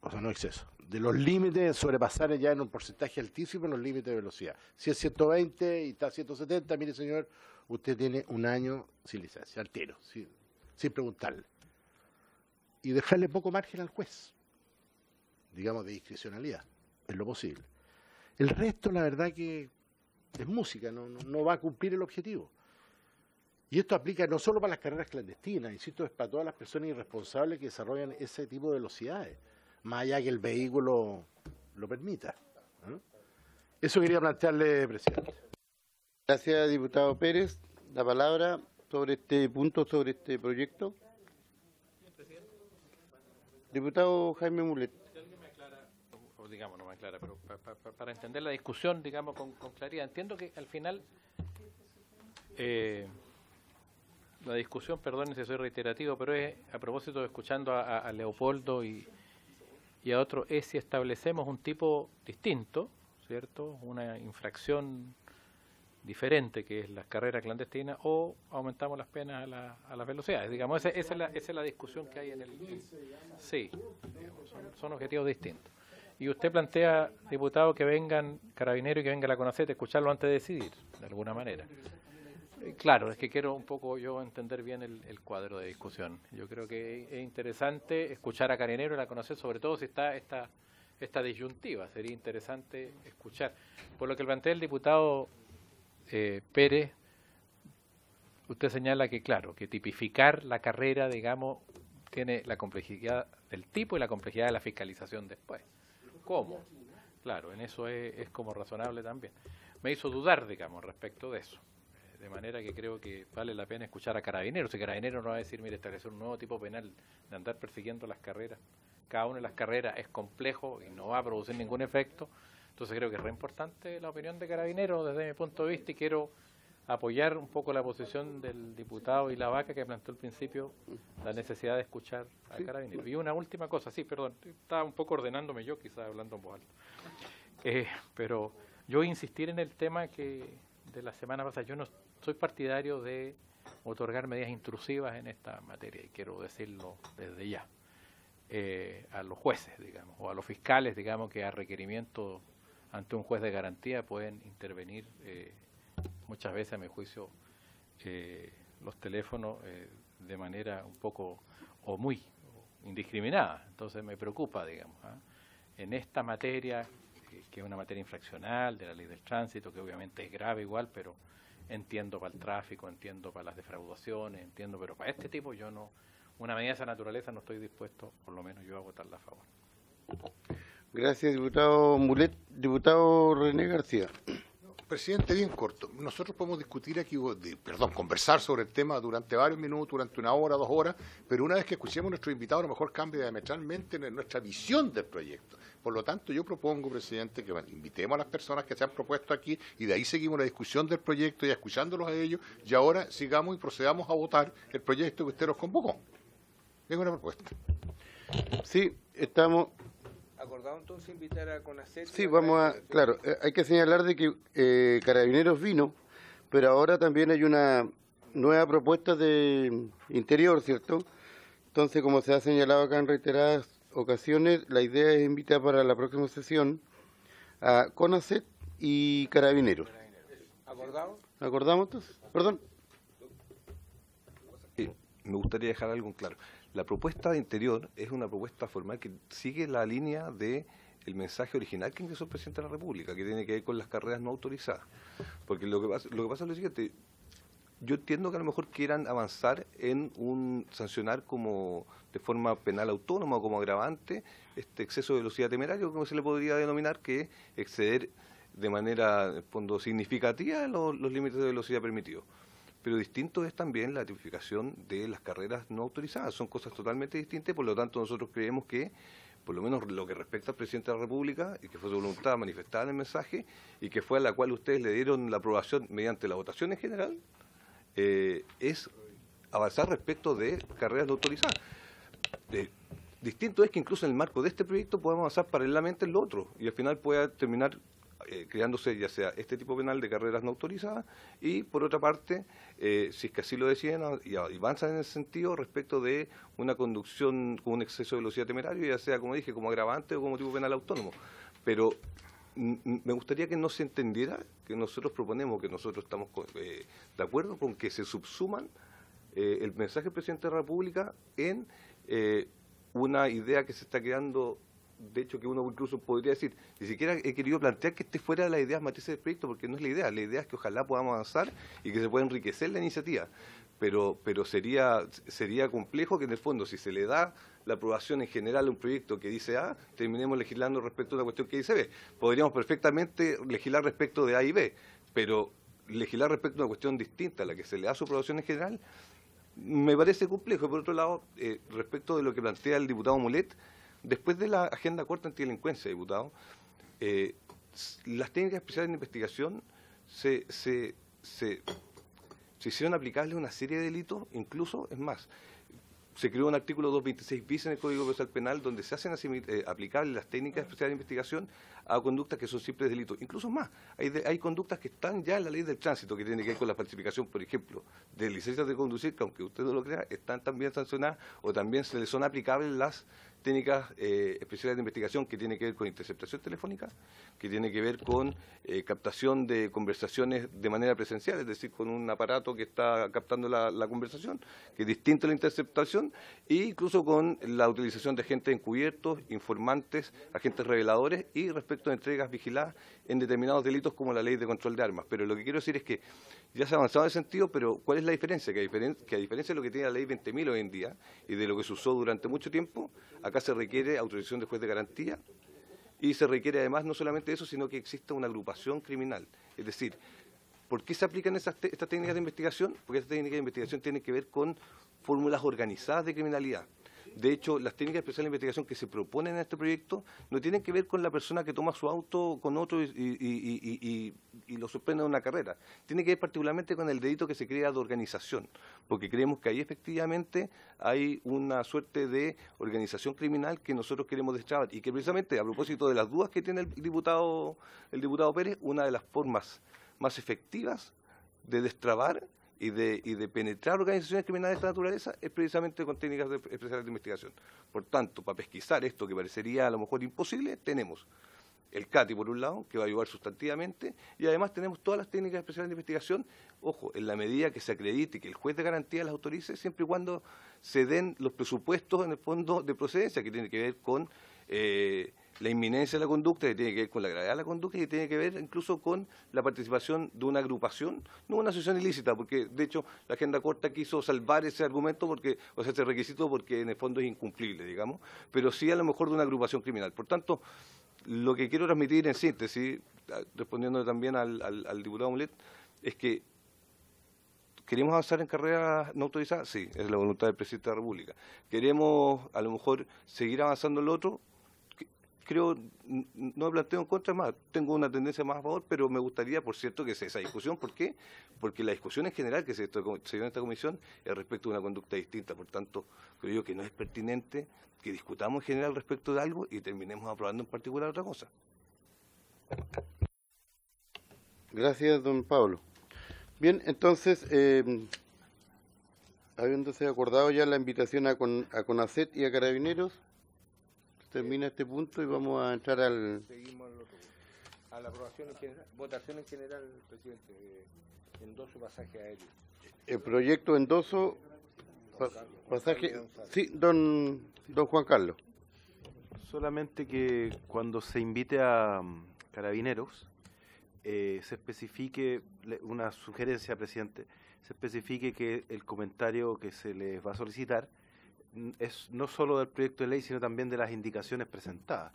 S9: o sea, no exceso, de los límites, sobrepasar ya en un porcentaje altísimo los límites de velocidad. Si es 120 y está a 170, mire señor, usted tiene un año sin licencia, al tiro, sin preguntarle. Y dejarle poco margen al juez, digamos de discrecionalidad, en lo posible. El resto, la verdad que es música, no va a cumplir el objetivo. Y esto aplica no solo para las carreras clandestinas, insisto, es para todas las personas irresponsables que desarrollan ese tipo de velocidades, más allá que el vehículo lo permita, ¿no? Eso quería plantearle, presidente.
S1: Gracias, diputado Pérez. La palabra sobre este punto, sobre este proyecto. Diputado Jaime Mulet.
S3: Si alguien me aclara, o digamos, no me aclara, pero para entender la discusión, digamos, con claridad, entiendo que al final la discusión, perdón si soy reiterativo, pero es a propósito de escuchando a Leopoldo y a otro, es si establecemos un tipo distinto, ¿cierto? Una infracción diferente que es las carreras clandestinas o aumentamos las penas a las velocidades. Digamos, esa es la discusión que hay en el... Sí, digamos, son objetivos distintos. Y usted plantea, diputado, que vengan Carabineros y que venga la CONACET a escucharlo antes de decidir, de alguna manera. Claro, es que quiero un poco yo entender bien el cuadro de discusión. Yo creo que es interesante escuchar a Carabineros y la CONACET, sobre todo si está esta disyuntiva. Sería interesante escuchar. Por lo que plantea el diputado Pérez, usted señala que, claro, que tipificar la carrera, digamos, tiene la complejidad del tipo y la complejidad de la fiscalización después. ¿Cómo? Claro, en eso es como razonable también. Me hizo dudar, digamos, respecto de eso. De manera que creo que vale la pena escuchar a Carabineros. Si Carabineros no va a decir, mire, establecer un nuevo tipo penal de andar persiguiendo las carreras, cada una de las carreras es complejo y no va a producir ningún efecto. Entonces creo que es re importante la opinión de Carabineros desde mi punto de vista y quiero apoyar un poco la posición del diputado y la vaca que planteó al principio la necesidad de escuchar a Carabineros. Y una última cosa, sí, perdón, estaba un poco ordenándome yo, quizás hablando en voz alta. Pero yo insistir en el tema que de la semana pasada, yo no soy partidario de otorgar medidas intrusivas en esta materia y quiero decirlo desde ya a los jueces, digamos, o a los fiscales, digamos, que a requerimiento ante un juez de garantía pueden intervenir muchas veces, a mi juicio, los teléfonos de manera un poco o muy indiscriminada. Entonces me preocupa, digamos, en esta materia, que es una materia infraccional de la ley del tránsito, que obviamente es grave igual, pero entiendo para el tráfico, entiendo para las defraudaciones, entiendo, pero para este tipo yo no, una medida de esa naturaleza no estoy dispuesto, por lo menos yo, a votarla a favor.
S1: Gracias, diputado Mulet. Diputado René García.
S7: Presidente, bien corto. Nosotros podemos discutir aquí, conversar sobre el tema durante varios minutos, durante 1 hora, 2 horas, pero una vez que escuchemos a nuestro invitado, a lo mejor cambia diametralmente nuestra visión del proyecto. Por lo tanto, yo propongo, presidente, que invitemos a las personas que se han propuesto aquí y de ahí seguimos la discusión del proyecto y escuchándolos a ellos, y ahora sigamos y procedamos a votar el proyecto que usted nos convocó. Es una propuesta.
S1: Sí, estamos...
S2: ¿Acordado entonces invitar a CONACET?
S1: Sí, vamos a... Claro, hay que señalar de que Carabineros vino, pero ahora también hay una nueva propuesta de Interior, ¿cierto? Entonces, como se ha señalado acá en reiteradas ocasiones, la idea es invitar para la próxima sesión a CONACET y Carabineros.
S2: ¿Acordado?
S1: ¿Acordamos entonces? Perdón.
S8: Sí, me gustaría dejar algo en claro. La propuesta de Interior es una propuesta formal que sigue la línea de el mensaje original que ingresó el presidente de la República, que tiene que ver con las carreras no autorizadas. Porque lo que pasa es lo siguiente, yo entiendo que a lo mejor quieran avanzar en sancionar como de forma penal autónoma o como agravante este exceso de velocidad temerario, como se le podría denominar, que es exceder de manera, en fondo, significativa los límites de velocidad permitidos. Pero distinto es también la tipificación de las carreras no autorizadas. Son cosas totalmente distintas, por lo tanto nosotros creemos que por lo menos lo que respecta al presidente de la República, y que fue su voluntad manifestada en el mensaje, y que fue a la cual ustedes le dieron la aprobación mediante la votación en general, es avanzar respecto de carreras no autorizadas. Distinto es que incluso en el marco de este proyecto podemos avanzar paralelamente en lo otro, y al final pueda terminar creándose ya sea este tipo penal de carreras no autorizadas, y por otra parte, si es que así lo deciden, y avanzan en ese sentido respecto de una conducción con un exceso de velocidad temerario, ya sea, como dije, como agravante o como tipo penal autónomo. Pero me gustaría que no se entendiera que nosotros proponemos, que nosotros estamos de acuerdo con que se subsuman el mensaje del presidente de la República en una idea que se está creando. De hecho, que uno incluso podría decir, ni siquiera he querido plantear que esté fuera de las ideas matrices del proyecto, porque no es la idea es que ojalá podamos avanzar y que se pueda enriquecer la iniciativa, pero sería complejo que en el fondo, si se le da la aprobación en general a un proyecto que dice A, terminemos legislando respecto a una cuestión que dice B. Podríamos perfectamente legislar respecto de A y B, pero legislar respecto a una cuestión distinta a la que se le da su aprobación en general, me parece complejo. Por otro lado, respecto de lo que plantea el diputado Mulet, después de la agenda corta antidelincuencia, diputado, las técnicas especiales de investigación se hicieron aplicables a una serie de delitos, incluso, es más, se creó un artículo 226 bis en el Código Procesal Penal donde se hacen aplicables las técnicas especiales de investigación a conductas que son simples delitos. Incluso más, hay conductas que están ya en la ley del tránsito, que tiene que ver con la falsificación, por ejemplo, de licencias de conducir, que aunque usted no lo crea, están también sancionadas, o también se les son aplicables las técnicas especiales de investigación que tiene que ver con interceptación telefónica, que tiene que ver con captación de conversaciones de manera presencial, es decir, con un aparato que está captando la conversación, que es distinto a la interceptación, e incluso con la utilización de agentes encubiertos, informantes, agentes reveladores, y respecto a entregas vigiladas en determinados delitos como la ley de control de armas. Pero lo que quiero decir es que ya se ha avanzado en ese sentido, pero ¿cuál es la diferencia? Que a diferencia de lo que tiene la ley 20.000 hoy en día y de lo que se usó durante mucho tiempo, acá se requiere autorización de juez de garantía, y se requiere además no solamente eso, sino que exista una agrupación criminal. Es decir, ¿por qué se aplican estas técnicas de investigación? Porque estas técnicas de investigación tienen que ver con fórmulas organizadas de criminalidad. De hecho, las técnicas especiales de investigación que se proponen en este proyecto no tienen que ver con la persona que toma su auto con otro y lo sorprende en una carrera. Tiene que ver particularmente con el delito que se crea de organización, porque creemos que ahí efectivamente hay una suerte de organización criminal que nosotros queremos destrabar, y que precisamente, a propósito de las dudas que tiene el diputado Pérez, una de las formas más efectivas de destrabar y de penetrar organizaciones criminales de esta naturaleza es precisamente con técnicas especiales de investigación. Por tanto, para pesquisar esto que parecería a lo mejor imposible, tenemos el CATI por un lado, que va a ayudar sustantivamente, y además tenemos todas las técnicas especiales de investigación, ojo, en la medida que se acredite que el juez de garantía las autorice, siempre y cuando se den los presupuestos en el fondo de procedencia, que tiene que ver con la inminencia de la conducta, que tiene que ver con la gravedad de la conducta, y que tiene que ver incluso con la participación de una agrupación, no una asociación ilícita, porque de hecho la agenda corta quiso salvar ese argumento, ese requisito, porque en el fondo es incumplible, digamos, pero sí a lo mejor de una agrupación criminal. Por tanto, lo que quiero transmitir en síntesis, respondiendo también al diputado Mulet, es que ¿queremos avanzar en carreras no autorizadas? Sí, es la voluntad del presidente de la República. ¿Queremos a lo mejor seguir avanzando en lo otro? Creo, no me planteo en contra, más, tengo una tendencia más a favor, pero me gustaría, por cierto, que sea esa discusión. ¿Por qué? Porque la discusión en general que se dio en esta comisión es respecto a una conducta distinta. Por tanto, creo yo que no es pertinente que discutamos en general respecto de algo y terminemos aprobando en particular otra cosa.
S1: Gracias, don Pablo. Bien, entonces, habiéndose acordado ya la invitación a CONACET y a Carabineros, termina este punto y vamos a entrar
S2: Seguimos a la aprobación en general, votación en general, presidente, endoso pasaje aéreo.
S1: El proyecto endoso, pasaje, sí, don Juan Carlos.
S10: Solamente que cuando se invite a Carabineros, se especifique, una sugerencia, presidente, se especifique que el comentario que se les va a solicitar es no solo del proyecto de ley, sino también de las indicaciones presentadas,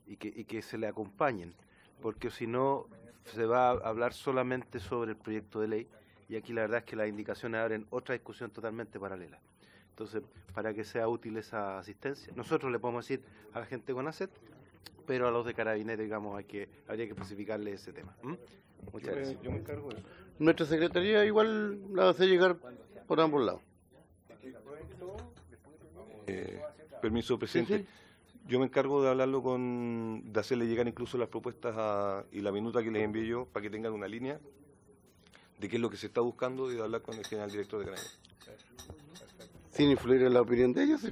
S10: y que se le acompañen, porque si no se va a hablar solamente sobre el proyecto de ley, y aquí la verdad es que las indicaciones abren otra discusión totalmente paralela. Entonces, para que sea útil esa asistencia, nosotros le podemos decir a la gente con ACET, pero a los de Carabineros, digamos, habría que especificarle ese tema. Muchas gracias.
S2: Yo me encargo de eso.
S1: Nuestra secretaría igual la va a hacer llegar por ambos lados.
S8: Permiso, presidente.
S1: Sí, sí.
S8: Yo me encargo de hablarlo de hacerle llegar incluso las propuestas y la minuta que les envío yo para que tengan una línea de qué es lo que se está buscando y de hablar con el general director de Carabineros.
S1: Sin influir en la opinión de ellos. Sí.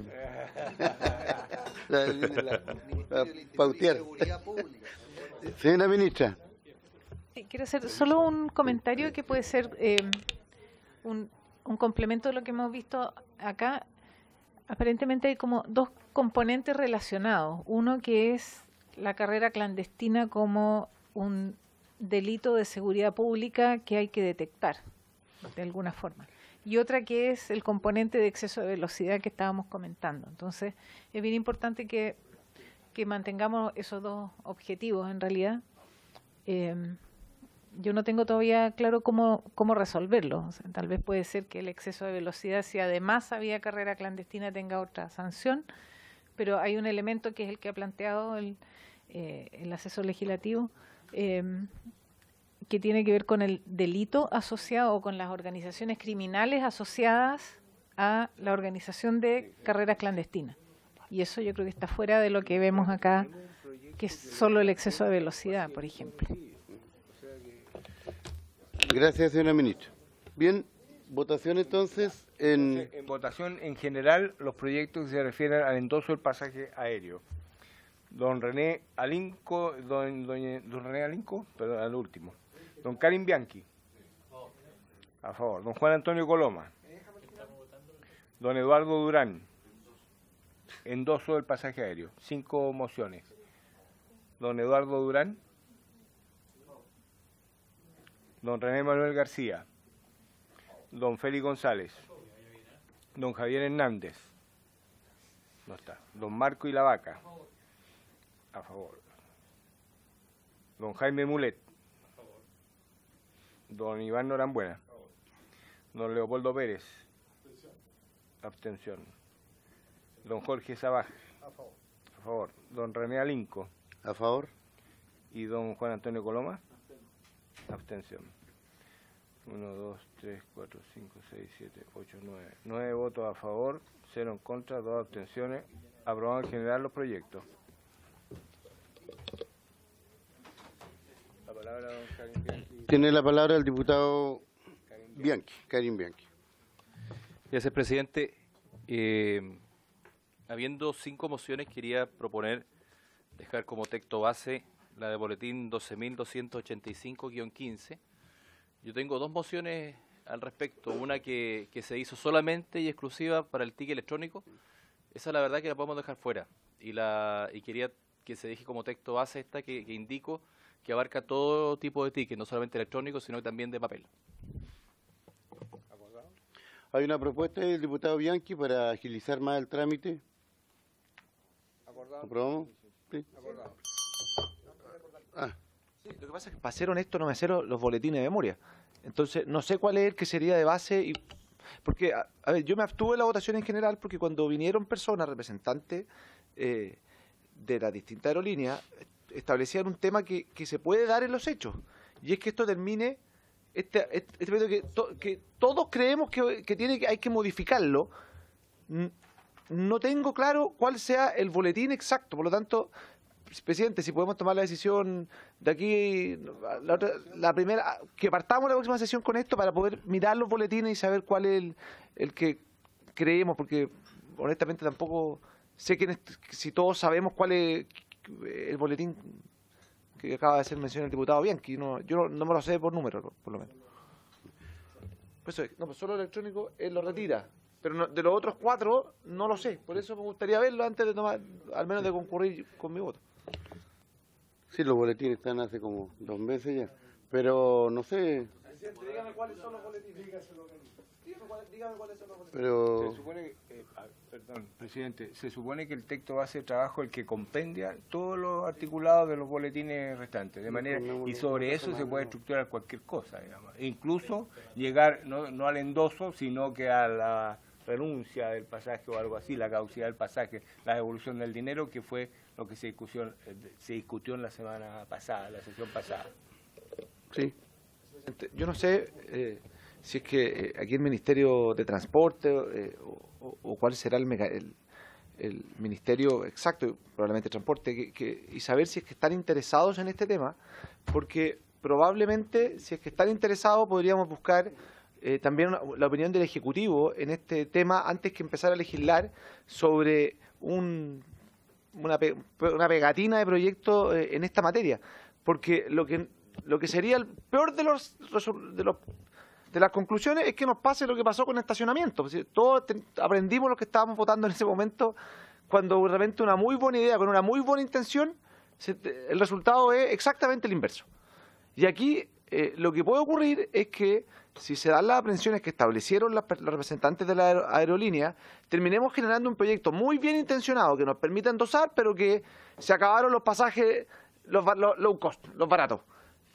S1: Pautear. Señora ministra.
S5: Sí, quiero hacer solo un comentario que puede ser un complemento de lo que hemos visto acá. Aparentemente hay como dos componentes relacionados. Uno que es la carrera clandestina como un delito de seguridad pública que hay que detectar de alguna forma. Y otra que es el componente de exceso de velocidad que estábamos comentando. Entonces, es bien importante que mantengamos esos dos objetivos en realidad. Yo no tengo todavía claro cómo resolverlo. O sea, tal vez puede ser que el exceso de velocidad, si además había carrera clandestina, tenga otra sanción, pero hay un elemento que es el que ha planteado el asesor legislativo, que tiene que ver con el delito asociado o con las organizaciones criminales asociadas a la organización de carreras clandestinas. Y eso yo creo que está fuera de lo que vemos acá, que es solo el exceso de velocidad, por ejemplo.
S1: Gracias, señora ministra. Bien, votación entonces
S2: En votación en general los proyectos que se refieren al endoso del pasaje aéreo. Don René Alinco, don René Alinco, perdón, al último. Don Karim Bianchi. A favor. Don Juan Antonio Coloma. Don Eduardo Durán. Endoso del pasaje aéreo. 5 mociones. Don Eduardo Durán. Don René Manuel García. Don Félix González. Don Javier Hernández. No está. Don Marco y la Vaca. A favor. Don Jaime Mulet. Don Iván Norambuena. Don Leopoldo Pérez. Abstención. Don Jorge Sabaj. A favor. Don René Alinco.
S1: a favor.
S2: Y don Juan Antonio Coloma. Abstención. 1, 2, 3, 4, 5, 6, 7, 8, 9. 9 votos a favor, 0 en contra, 2 abstenciones. Aprobado en general los proyectos. La palabra don Karim Bianchi.
S1: Tiene la palabra el diputado Karim Bianchi.
S3: Gracias, presidente. Habiendo 5 mociones, quería proponer dejar como texto base la de boletín 12.285-15. Yo tengo 2 mociones al respecto, una que se hizo solamente y exclusiva para el ticket electrónico. Esa la verdad que la podemos dejar fuera. Y quería que se deje como texto base esta que indico que abarca todo tipo de ticket, no solamente electrónico, sino también de papel.
S1: Hay una propuesta del diputado Bianchi para agilizar más el trámite. ¿Aprobamos? Sí.
S11: Sí, lo que pasa es que, para ser honesto, no me sé los boletines de memoria. Entonces, no sé cuál es el que sería de base. Porque, a ver, yo me abstuve en la votación en general porque cuando vinieron personas, representantes de las distintas aerolíneas, establecían un tema que se puede dar en los hechos. Y es que esto termine, que todos creemos que hay que modificarlo. No tengo claro cuál sea el boletín exacto, por lo tanto, presidente, si podemos tomar la decisión de aquí, la primera, que partamos la próxima sesión con esto para poder mirar los boletines y saber cuál es el que creemos, porque honestamente tampoco sé si todos sabemos cuál es el boletín que acaba de hacer mención el diputado Bianchi. Yo no me lo sé por número, por lo menos. Pues solo electrónico él lo retira. Pero no, de los otros 4 no lo sé. Por eso me gustaría verlo antes de tomar, al menos de concurrir con mi voto.
S1: Sí, los boletines están hace como 2 meses ya. Pero no sé.
S11: Presidente, dígame cuáles son los boletines. Dígame cuáles son los boletines.
S1: Pero...
S2: Se supone perdón, presidente, se supone que el texto base de trabajo el que compendia todos los articulados de los boletines restantes, de manera, y sobre eso se puede estructurar cualquier cosa, digamos. E incluso llegar no al endoso, sino que a renuncia del pasaje o algo así, la caducidad del pasaje, la devolución del dinero, que fue lo que se discutió en la semana pasada, la sesión pasada.
S11: Sí. Yo no sé si es que aquí el Ministerio de Transporte o cuál será el ministerio exacto, probablemente Transporte, y saber si es que están interesados en este tema, porque probablemente si es que están interesados podríamos buscar también la opinión del Ejecutivo en este tema antes que empezar a legislar sobre una pegatina de proyectos en esta materia, porque lo que sería el peor de las conclusiones es que nos pase lo que pasó con el estacionamiento. Todos aprendimos lo que estábamos votando en ese momento, cuando realmente una muy buena idea, con una muy buena intención, el resultado es exactamente el inverso. Y aquí lo que puede ocurrir es que si se dan las aprehensiones que establecieron los representantes de la aerolínea, terminemos generando un proyecto muy bien intencionado que nos permita endosar, pero que se acabaron los pasajes, los low cost, los baratos.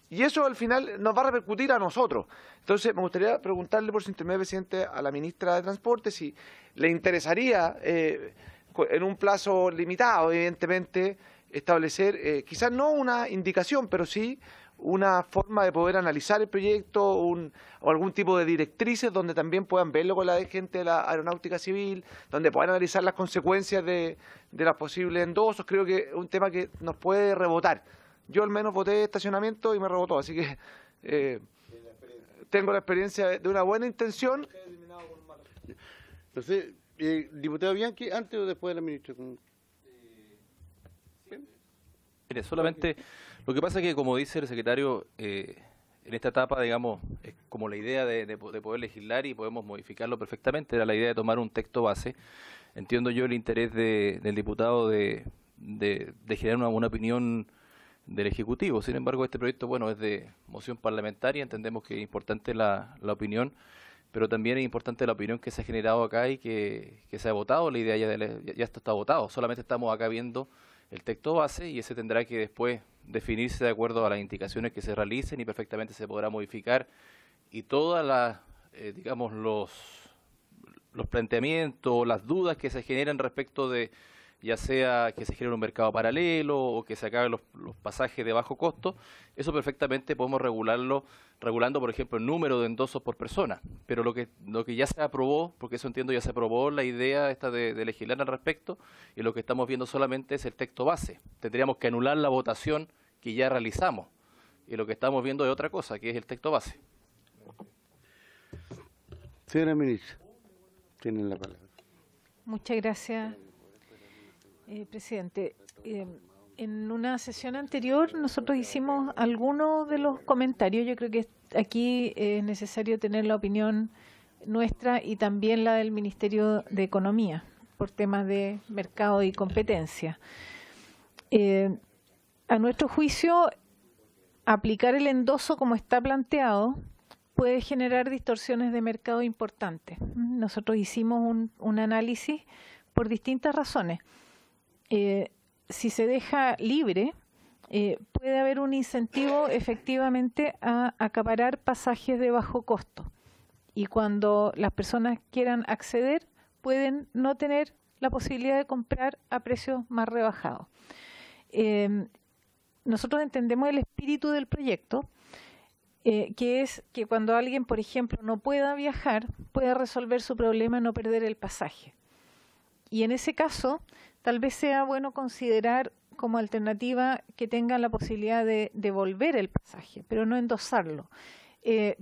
S11: Y eso al final nos va a repercutir a nosotros. Entonces me gustaría preguntarle por su intermedio, presidente, a la ministra de Transporte si le interesaría, en un plazo limitado, evidentemente, establecer, quizás no una indicación, pero sí una forma de poder analizar el proyecto o algún tipo de directrices donde también puedan verlo con la gente de la aeronáutica civil, donde puedan analizar las consecuencias de los posibles endosos. Creo que es un tema que nos puede rebotar. Yo al menos voté estacionamiento y me rebotó, así que tengo la experiencia de una buena intención.
S1: No sé, diputado Bianchi, ¿antes o después de la ministra?
S3: Mire, solamente lo que pasa es que, como dice el secretario, en esta etapa, digamos, es como la idea de poder legislar y podemos modificarlo perfectamente. Era la idea de tomar un texto base. Entiendo yo el interés del diputado de generar una opinión del Ejecutivo. Sin embargo, este proyecto, bueno, es de moción parlamentaria. Entendemos que es importante la opinión, pero también es importante la opinión que se ha generado acá y que se ha votado. La idea ya está votado. Solamente estamos acá viendo el texto base y ese tendrá que después definirse de acuerdo a las indicaciones que se realicen y perfectamente se podrá modificar, y todas las, digamos, los planteamientos, las dudas que se generan respecto de, ya sea que se genere un mercado paralelo o que se acaben los pasajes de bajo costo, eso perfectamente podemos regulando, por ejemplo, el número de endosos por persona. Pero lo que ya se aprobó, porque eso entiendo ya se aprobó la idea esta de legislar al respecto, y lo que estamos viendo solamente es el texto base. Tendríamos que anular la votación que ya realizamos, y lo que estamos viendo es otra cosa, que es el texto base.
S1: Señora ministra, tienen la palabra.
S5: Muchas gracias, presidente. En una sesión anterior nosotros hicimos algunos de los comentarios. Yo creo que aquí es necesario tener la opinión nuestra y también la del Ministerio de Economía por temas de mercado y competencia. A nuestro juicio, aplicar el endoso como está planteado puede generar distorsiones de mercado importantes. Nosotros hicimos un análisis por distintas razones. Si se deja libre, puede haber un incentivo efectivamente a acaparar pasajes de bajo costo. Y cuando las personas quieran acceder, pueden no tener la posibilidad de comprar a precios más rebajados. Nosotros entendemos el espíritu del proyecto, que es que cuando alguien, por ejemplo, no pueda viajar, pueda resolver su problema, no perder el pasaje. Y en ese caso, tal vez sea bueno considerar como alternativa que tengan la posibilidad de devolver el pasaje, pero no endosarlo.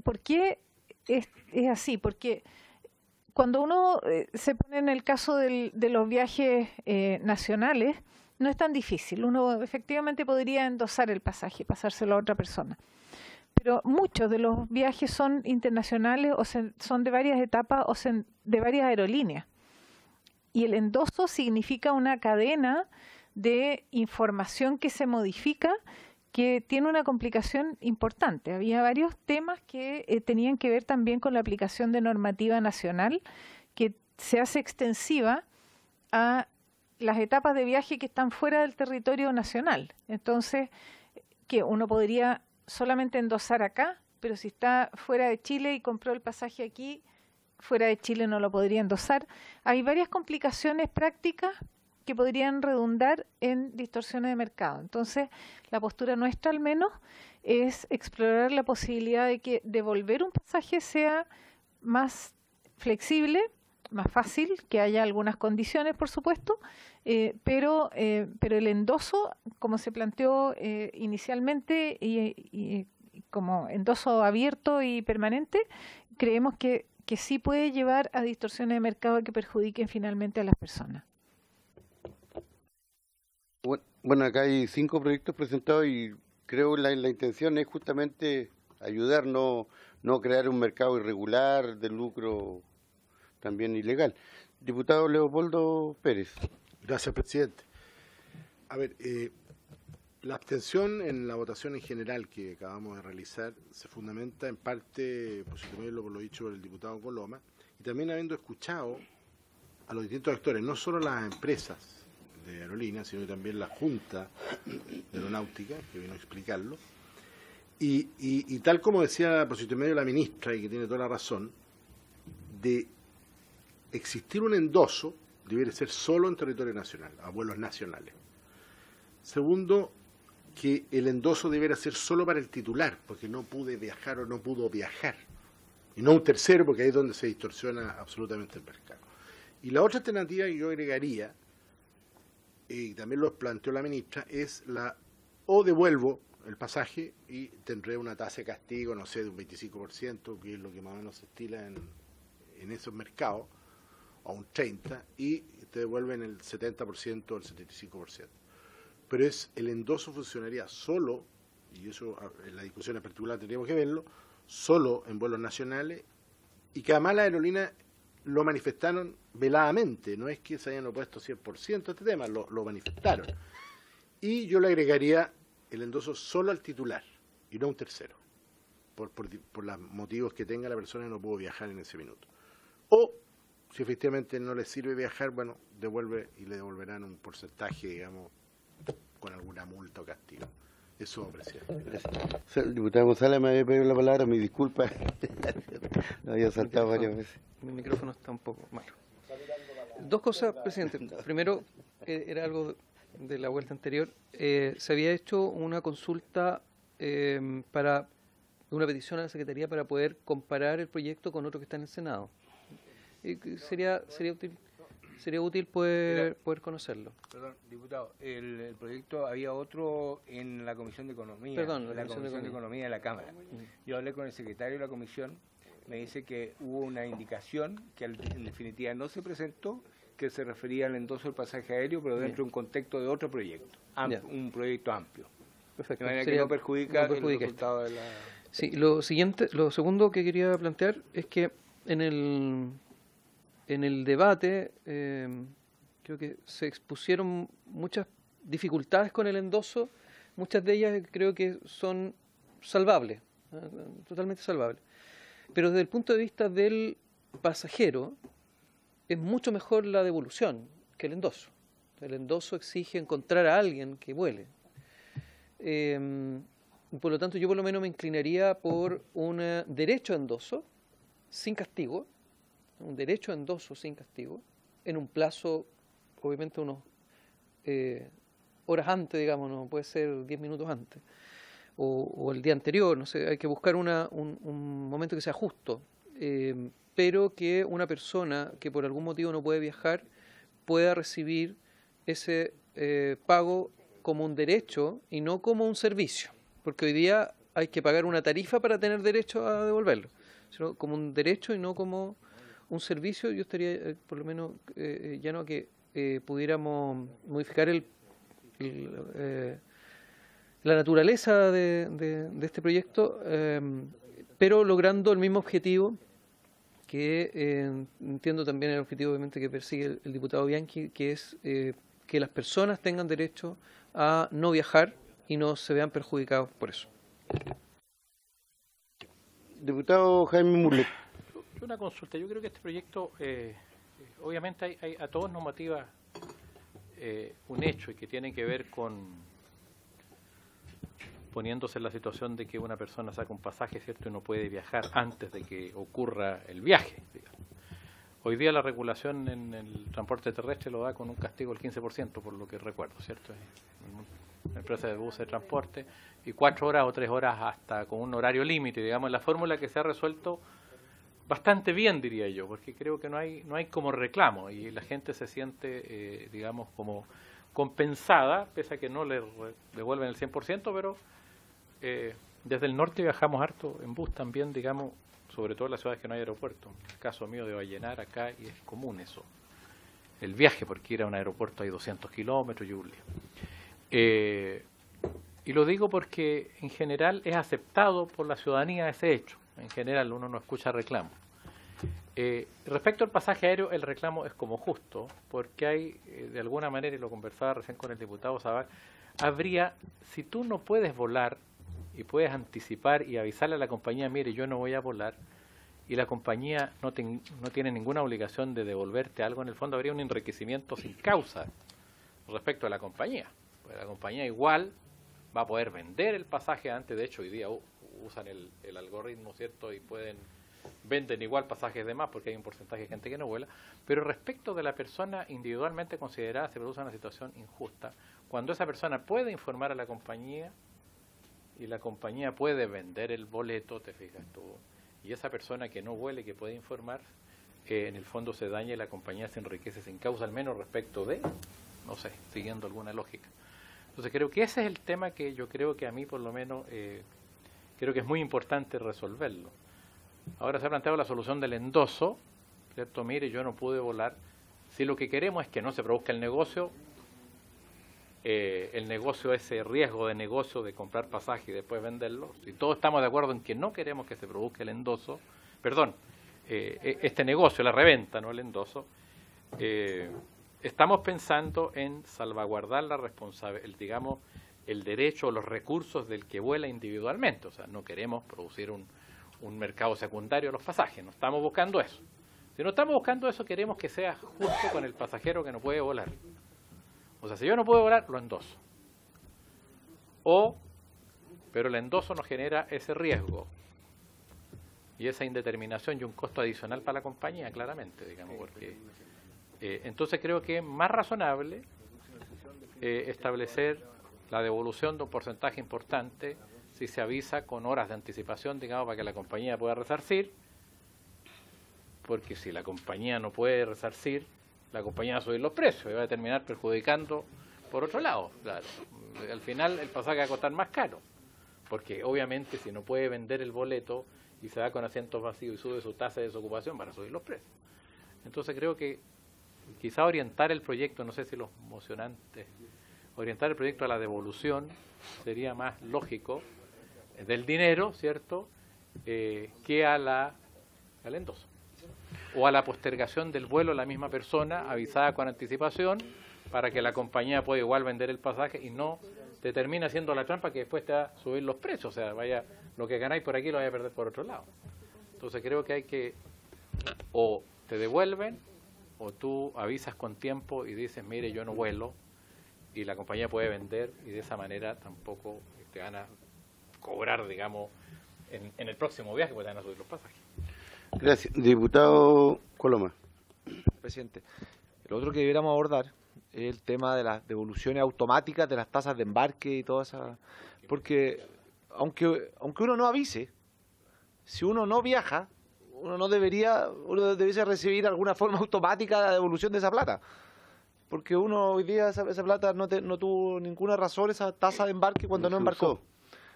S5: ¿Por qué es así? Porque cuando uno se pone en el caso de los viajes nacionales, no es tan difícil. Uno efectivamente podría endosar el pasaje, pasárselo a otra persona. Pero muchos de los viajes son internacionales o son de varias etapas o de varias aerolíneas. Y el endoso significa una cadena de información que se modifica, que tiene una complicación importante. Había varios temas que tenían que ver también con la aplicación de normativa nacional, que se hace extensiva a las etapas de viaje que están fuera del territorio nacional. Entonces, que uno podría solamente endosar acá, pero si está fuera de Chile y compró el pasaje aquí, fuera de Chile no lo podría endosar. Hay varias complicaciones prácticas que podrían redundar en distorsiones de mercado. Entonces, la postura nuestra al menos es explorar la posibilidad de que devolver un pasaje sea más flexible, más fácil, que haya algunas condiciones, por supuesto, pero el endoso, como se planteó inicialmente y como endoso abierto y permanente, creemos que sí puede llevar a distorsiones de mercado que perjudiquen finalmente a las personas.
S1: Bueno, acá hay 5 proyectos presentados y creo que la intención es justamente ayudar, no crear un mercado irregular de lucro también ilegal. Diputado Leopoldo Pérez.
S9: Gracias, presidente. A ver, la abstención en la votación en general que acabamos de realizar se fundamenta en parte, por lo dicho por el diputado Coloma, y también habiendo escuchado a los distintos actores, no solo las empresas de aerolíneas, sino también la Junta de Aeronáutica, que vino a explicarlo, y tal como decía por intermedio la ministra, y que tiene toda la razón, de existir un endoso debería ser solo en territorio nacional, a vuelos nacionales. Segundo, que el endoso debería ser solo para el titular, porque no pude viajar o no pudo viajar, y no un tercero, porque ahí es donde se distorsiona absolutamente el mercado. Y la otra alternativa que yo agregaría, y también lo planteó la ministra, es o devuelvo el pasaje y tendré una tasa de castigo, no sé, de un 25%, que es lo que más o menos se estila en esos mercados, o un 30%, y te devuelven el 70% o el 75%. Pero el endoso funcionaría solo, y eso en la discusión en particular tendríamos que verlo, solo en vuelos nacionales, y que además las aerolíneas lo manifestaron veladamente, no es que se hayan opuesto 100% a este tema, lo manifestaron. Y yo le agregaría el endoso solo al titular, y no a un tercero, por los motivos que tenga la persona que no pudo viajar en ese minuto. O, si efectivamente no le sirve viajar, bueno, devuelve y le devolverán un porcentaje, digamos, con alguna multa o castigo. Eso, presidente.
S1: Gracias. El diputado González me había pedido la palabra, mi disculpa. Lo había saltado varias veces.
S6: Mi micrófono está un poco malo. 2 cosas, presidente. Primero, era algo de la vuelta anterior. Se había hecho una consulta para una petición a la Secretaría para poder comparar el proyecto con otro que está en el Senado. Sería útil poder conocerlo.
S2: Perdón, diputado, el proyecto había otro en la Comisión de Economía.
S6: Perdón,
S2: la Comisión de Economía de la Cámara. Yo hablé con el secretario de la Comisión, me dice que hubo una indicación que en definitiva no se presentó, que se refería al endoso del pasaje aéreo, pero dentro de un contexto de otro proyecto, un proyecto amplio.
S6: Perfecto.
S2: De manera que no perjudica el resultado de la...
S6: Sí, lo segundo que quería plantear es que en el debate creo que se expusieron muchas dificultades con el endoso, muchas de ellas creo que son salvables, totalmente salvables. Pero desde el punto de vista del pasajero, es mucho mejor la devolución que el endoso. El endoso exige encontrar a alguien que vuele. Por lo tanto, yo por lo menos me inclinaría por un derecho a endoso sin castigo, un derecho a endoso sin castigo, en un plazo, obviamente unos horas antes, digamos, no puede ser 10 minutos antes, o el día anterior, no sé, hay que buscar un momento que sea justo, pero que una persona que por algún motivo no puede viajar pueda recibir ese pago como un derecho y no como un servicio, porque hoy día hay que pagar una tarifa para tener derecho a devolverlo, sino como un derecho y no como un servicio. Yo estaría por lo menos llano a que pudiéramos modificar la naturaleza de este proyecto, pero logrando el mismo objetivo que entiendo también el objetivo obviamente que persigue el diputado Bianchi, que es que las personas tengan derecho a no viajar y no se vean perjudicados por eso.
S1: Diputado Jaime Mulet.
S3: Una consulta. Yo creo que este proyecto, obviamente a todos nos motiva un hecho y que tiene que ver con poniéndose en la situación de que una persona saca un pasaje, ¿cierto?, y no puede viajar antes de que ocurra el viaje, digamos. Hoy día la regulación en el transporte terrestre lo da con un castigo del 15%, por lo que recuerdo, ¿cierto? La empresa de buses de transporte, y 4 horas o 3 horas hasta con un horario límite, digamos, la fórmula que se ha resuelto bastante bien, diría yo, porque creo que no hay como reclamo y la gente se siente, digamos, como compensada, pese a que no le devuelven el 100%, pero desde el norte viajamos harto en bus también, digamos, sobre todo en las ciudades que no hay aeropuerto. En el caso mío de Vallenar, acá, y es común eso, el viaje, porque ir a un aeropuerto hay 200 kilómetros y un lío. Y lo digo porque en general es aceptado por la ciudadanía ese hecho. En general uno no escucha reclamo. Respecto al pasaje aéreo, el reclamo es como justo, porque hay, de alguna manera, y lo conversaba recién con el diputado Zaval, si tú no puedes volar y puedes anticipar y avisarle a la compañía, mire, yo no voy a volar, y la compañía no tiene ninguna obligación de devolverte algo, en el fondo habría un enriquecimiento sin causa respecto a la compañía. Pues la compañía igual va a poder vender el pasaje antes, de hecho hoy día usan el algoritmo, ¿cierto? Y venden igual pasajes de más porque hay un porcentaje de gente que no vuela, pero respecto de la persona individualmente considerada se produce una situación injusta. Cuando esa persona puede informar a la compañía y la compañía puede vender el boleto, te fijas tú, y esa persona que no vuele, que puede informar, en el fondo se daña y la compañía se enriquece sin causa, al menos respecto de, no sé, siguiendo alguna lógica. Entonces creo que ese es el tema que yo creo que a mí por lo menos creo que es muy importante resolverlo. Ahora se ha planteado la solución del endoso, ¿cierto? Mire, yo no pude volar. Si lo que queremos es que no se produzca el negocio, ese riesgo de negocio de comprar pasaje y después venderlo, si todos estamos de acuerdo en que no queremos que se produzca el endoso, este negocio, la reventa, no el endoso, estamos pensando en salvaguardar la responsabilidad, digamos, el derecho o los recursos del que vuela individualmente. O sea, no queremos producir un mercado secundario a los pasajes, no estamos buscando eso. Si no estamos buscando eso, queremos que sea justo con el pasajero que no puede volar. O sea, si yo no puedo volar, lo endoso. Pero el endoso nos genera ese riesgo y esa indeterminación y un costo adicional para la compañía, claramente, digamos, porque entonces creo que es más razonable establecer la devolución de un porcentaje importante si se avisa con horas de anticipación, digamos, para que la compañía pueda resarcir, porque si la compañía no puede resarcir, la compañía va a subir los precios y va a terminar perjudicando por otro lado. Claro. Al final el pasaje va a costar más caro, porque obviamente si no puede vender el boleto y se va con asientos vacíos y sube su tasa de desocupación, van a subir los precios. Entonces creo que quizá orientar el proyecto, no sé si los mocionantes, orientar el proyecto a la devolución sería más lógico del dinero, ¿cierto?, que al endoso. O a la postergación del vuelo a la misma persona, avisada con anticipación, para que la compañía pueda igual vender el pasaje y no te termina haciendo la trampa que después te va a subir los precios. O sea, lo que ganáis por aquí lo vais a perder por otro lado. Entonces creo que hay que, o te devuelven, o tú avisas con tiempo y dices, mire, yo no vuelo, y la compañía puede vender, y de esa manera tampoco te van a cobrar, digamos, en el próximo viaje, porque te van a subir los pasajes.
S1: Gracias. Diputado Coloma.
S11: Presidente, lo otro que debiéramos abordar es el tema de las devoluciones automáticas de las tasas de embarque y toda esa... Porque aunque uno no avise, si uno no viaja, uno debería recibir alguna forma automática de devolución de esa plata. Porque uno hoy día esa plata no tuvo ninguna razón, esa tasa de embarque cuando no embarcó.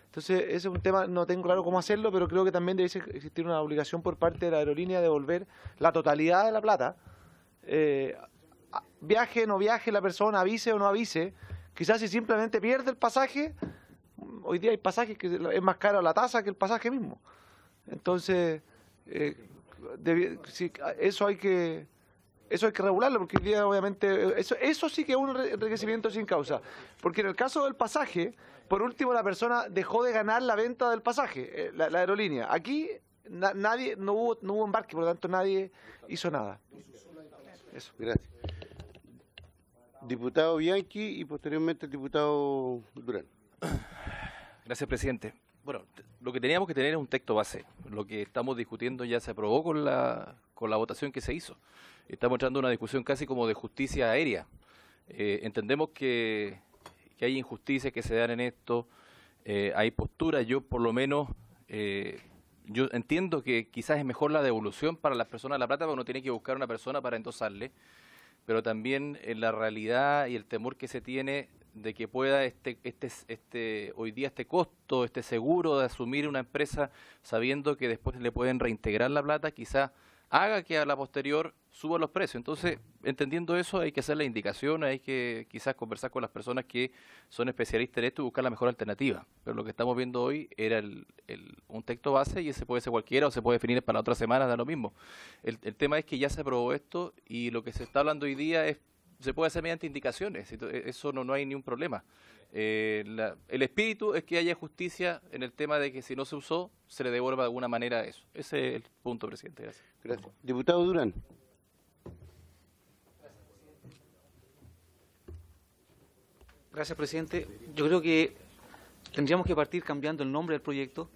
S11: Entonces, ese es un tema, no tengo claro cómo hacerlo, pero creo que también debe existir una obligación por parte de la aerolínea de devolver la totalidad de la plata. Viaje, no viaje la persona, avise o no avise. Quizás si simplemente pierde el pasaje, hoy día hay pasajes que es más caro la tasa que el pasaje mismo. Entonces, eso hay que regularlo, porque hoy día obviamente eso sí que es un enriquecimiento sin causa. Porque en el caso del pasaje, por último la persona dejó de ganar la venta del pasaje, la aerolínea. Aquí no hubo embarque, por lo tanto nadie hizo nada.
S1: Eso, gracias. Diputado Bianchi y posteriormente el diputado Durán.
S12: Gracias, presidente.
S8: Bueno, lo que teníamos que tener es un texto base. Lo que estamos discutiendo ya se aprobó con la votación que se hizo. Estamos entrando en una discusión casi como de justicia aérea. Entendemos que hay injusticias que se dan en esto, hay posturas. Yo por lo menos, yo entiendo que quizás es mejor la devolución para las personas de La Plata, porque uno tiene que buscar una persona para endosarle, pero también en la realidad y el temor que se tiene de que pueda hoy día este costo, este seguro de asumir una empresa sabiendo que después le pueden reintegrar la plata, quizás haga que a la posterior suban los precios. Entonces, entendiendo eso, hay que hacer la indicación, hay que quizás conversar con las personas que son especialistas en esto y buscar la mejor alternativa. Pero lo que estamos viendo hoy era un texto base y ese puede ser cualquiera o se puede definir para otra semana, da lo mismo. El tema es que ya se aprobó esto y lo que se está hablando hoy día se puede hacer mediante indicaciones, eso no hay ningún problema. El espíritu es que haya justicia en el tema de que si no se usó, se le devuelva de alguna manera eso. Ese es el punto, presidente. Gracias.
S1: Gracias. Diputado Durán.
S6: Gracias, presidente. Yo creo que tendríamos que partir cambiando el nombre del proyecto,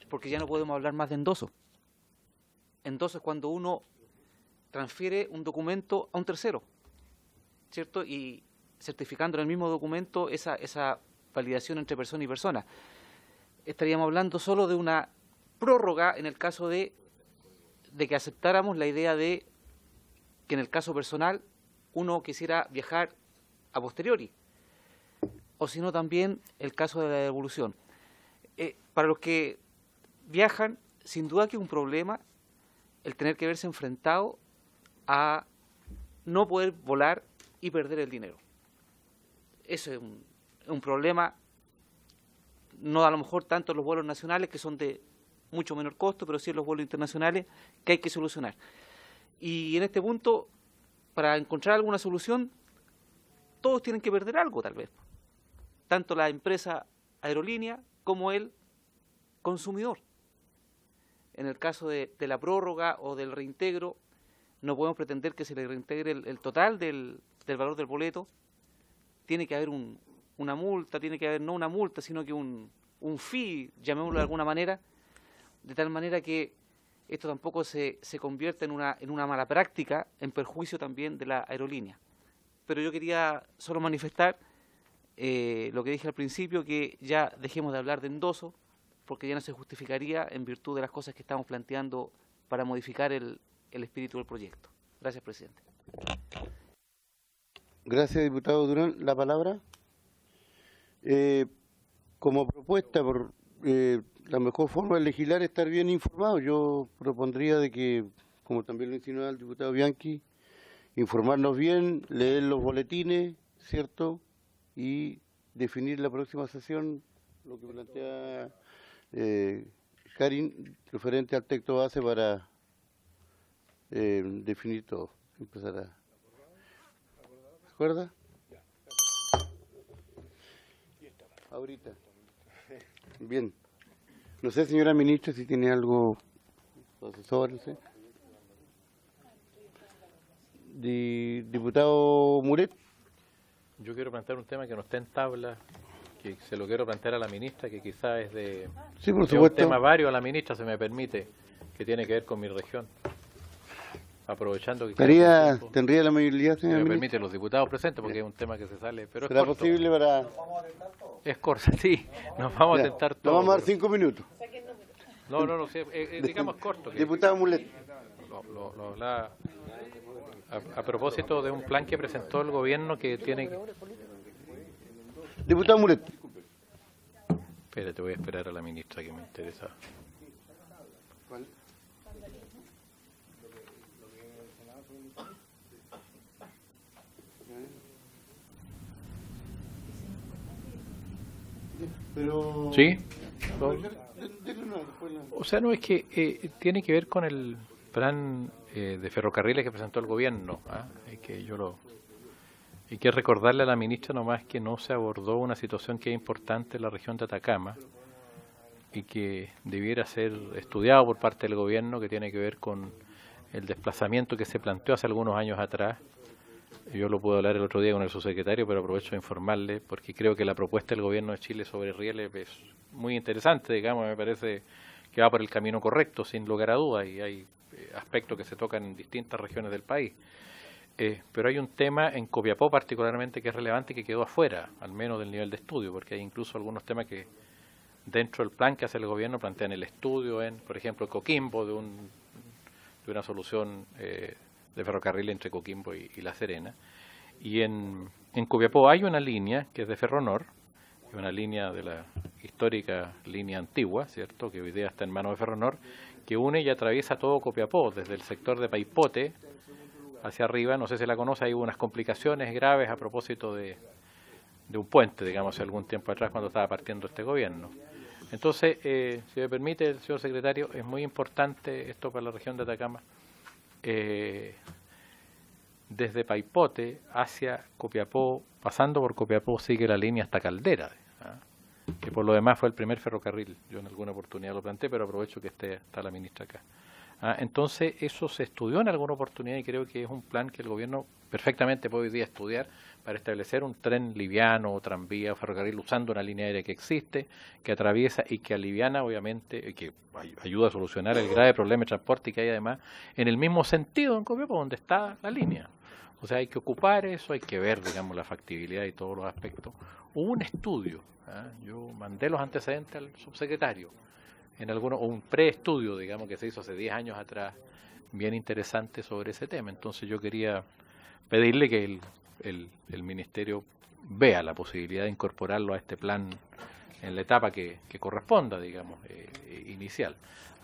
S6: porque ya no podemos hablar más de endoso. Endoso es cuando uno transfiere un documento a un tercero, ¿cierto? Y certificando en el mismo documento esa validación entre persona y persona. Estaríamos hablando solo de una prórroga en el caso de que aceptáramos la idea de que en el caso personal uno quisiera viajar a posteriori, o si no también el caso de la devolución. Para los que viajan, sin duda que es un problema el tener que verse enfrentado a no poder volar y perder el dinero. Eso es un problema, no a lo mejor tanto en los vuelos nacionales, que son de mucho menor costo, pero sí en los vuelos internacionales, que hay que solucionar. Y en este punto, para encontrar alguna solución, todos tienen que perder algo, tal vez. Tanto la empresa aerolínea como el consumidor. En el caso de la prórroga o del reintegro, no podemos pretender que se le reintegre el total del valor del boleto. Tiene que haber una multa, tiene que haber no una multa, sino que un fee, llamémoslo de alguna manera, de tal manera que esto tampoco se convierta en una mala práctica, en perjuicio también de la aerolínea. Pero yo quería solo manifestar lo que dije al principio, que ya dejemos de hablar de endoso, porque ya no se justificaría en virtud de las cosas que estamos planteando para modificar el espíritu del proyecto. Gracias, presidente.
S1: Gracias, diputado Durán. ¿La palabra? Como propuesta, por la mejor forma de legislar es estar bien informado. Yo propondría de que, como también lo insinuó el diputado Bianchi, informarnos bien, leer los boletines, ¿cierto? Y definir la próxima sesión, lo que plantea Karin, referente al texto base para definir todo. Empezar a... ¿Se acuerda? Ahorita. Bien. No sé, señora ministra, si tiene algo, asesor, no sé. Diputado Muret.
S3: Yo quiero plantear un tema que no está en tabla, que se lo quiero plantear a la ministra, que quizás es de...
S1: Sí, por
S3: es
S1: supuesto.
S3: un tema vario a la ministra, se me permite, que tiene que ver con mi región. Aprovechando que...
S1: ¿Tendría la mayoría, señora
S3: me
S1: ministra?
S3: permite los diputados presentes, porque es un tema que se sale... Pero
S1: ¿Será
S3: es corto.
S1: posible para...?
S3: Es corto, sí. Nos vamos a tentar todo.
S1: Nos vamos a dar 5 minutos.
S3: No, sí, digamos corto.
S1: Diputado Mulet.
S3: Lo hablaba a propósito de un plan que presentó el gobierno que tiene...
S1: Diputado Mulet.
S3: Espérate, voy a esperar a la ministra que me interesa.
S1: ¿Cuál? Pero...
S3: ¿Sí? O sea, no, es que tiene que ver con el plan de ferrocarriles que presentó el gobierno. Hay que recordarle a la ministra nomás que no se abordó una situación que es importante en la región de Atacama y que debiera ser estudiado por parte del gobierno, que tiene que ver con el desplazamiento que se planteó hace algunos años atrás Yo lo pude hablar el otro día con el subsecretario, pero aprovecho de informarle, porque creo que la propuesta del Gobierno de Chile sobre rieles es muy interesante, digamos, me parece que va por el camino correcto, sin lugar a dudas, y hay aspectos que se tocan en distintas regiones del país. Pero hay un tema en Copiapó particularmente que es relevante y que quedó afuera, al menos del nivel de estudio, porque hay incluso algunos temas que dentro del plan que hace el Gobierno plantean el estudio en, por ejemplo, Coquimbo, de una solución de ferrocarril entre Coquimbo y La Serena. Y en Copiapó hay una línea que es de Ferronor, una línea de la histórica línea antigua, ¿cierto?, que hoy día está en manos de Ferronor, que une y atraviesa todo Copiapó, desde el sector de Paipote hacia arriba. No sé si la conoce, hay unas complicaciones graves a propósito de un puente, digamos, hace algún tiempo atrás cuando estaba partiendo este gobierno. Entonces, si me permite, señor secretario, es muy importante esto para la región de Atacama. Desde Paipote hacia Copiapó, pasando por Copiapó, sigue la línea hasta Caldera, que por lo demás fue el primer ferrocarril. Yo en alguna oportunidad lo planteé, pero aprovecho que está la ministra acá. Entonces, eso se estudió en alguna oportunidad y creo que es un plan que el gobierno perfectamente puede hoy día estudiar para establecer un tren liviano o tranvía o ferrocarril usando una línea aérea que existe, que atraviesa y que aliviana, obviamente, que ayuda a solucionar el grave problema de transporte que hay además en el mismo sentido en Copiapó, donde está la línea. O sea, hay que ocupar eso, hay que ver, digamos, la factibilidad y todos los aspectos. Hubo un estudio, yo mandé los antecedentes al subsecretario, o un preestudio, digamos, que se hizo hace 10 años atrás, bien interesante sobre ese tema. Entonces yo quería pedirle que el Ministerio vea la posibilidad de incorporarlo a este plan en la etapa que corresponda, digamos, inicial.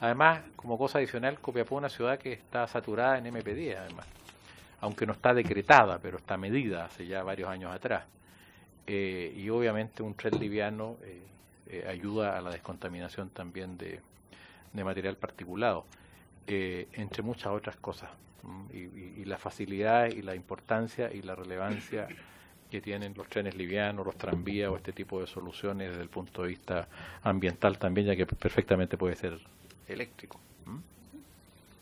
S3: Además, como cosa adicional, Copiapó es una ciudad que está saturada en MP10, además, aunque no está decretada, pero está medida hace ya varios años atrás. Y obviamente un tren liviano ayuda a la descontaminación también de material particulado, entre muchas otras cosas. Y la facilidad y la importancia y la relevancia que tienen los trenes livianos, los tranvías o este tipo de soluciones desde el punto de vista ambiental también, ya que perfectamente puede ser eléctrico.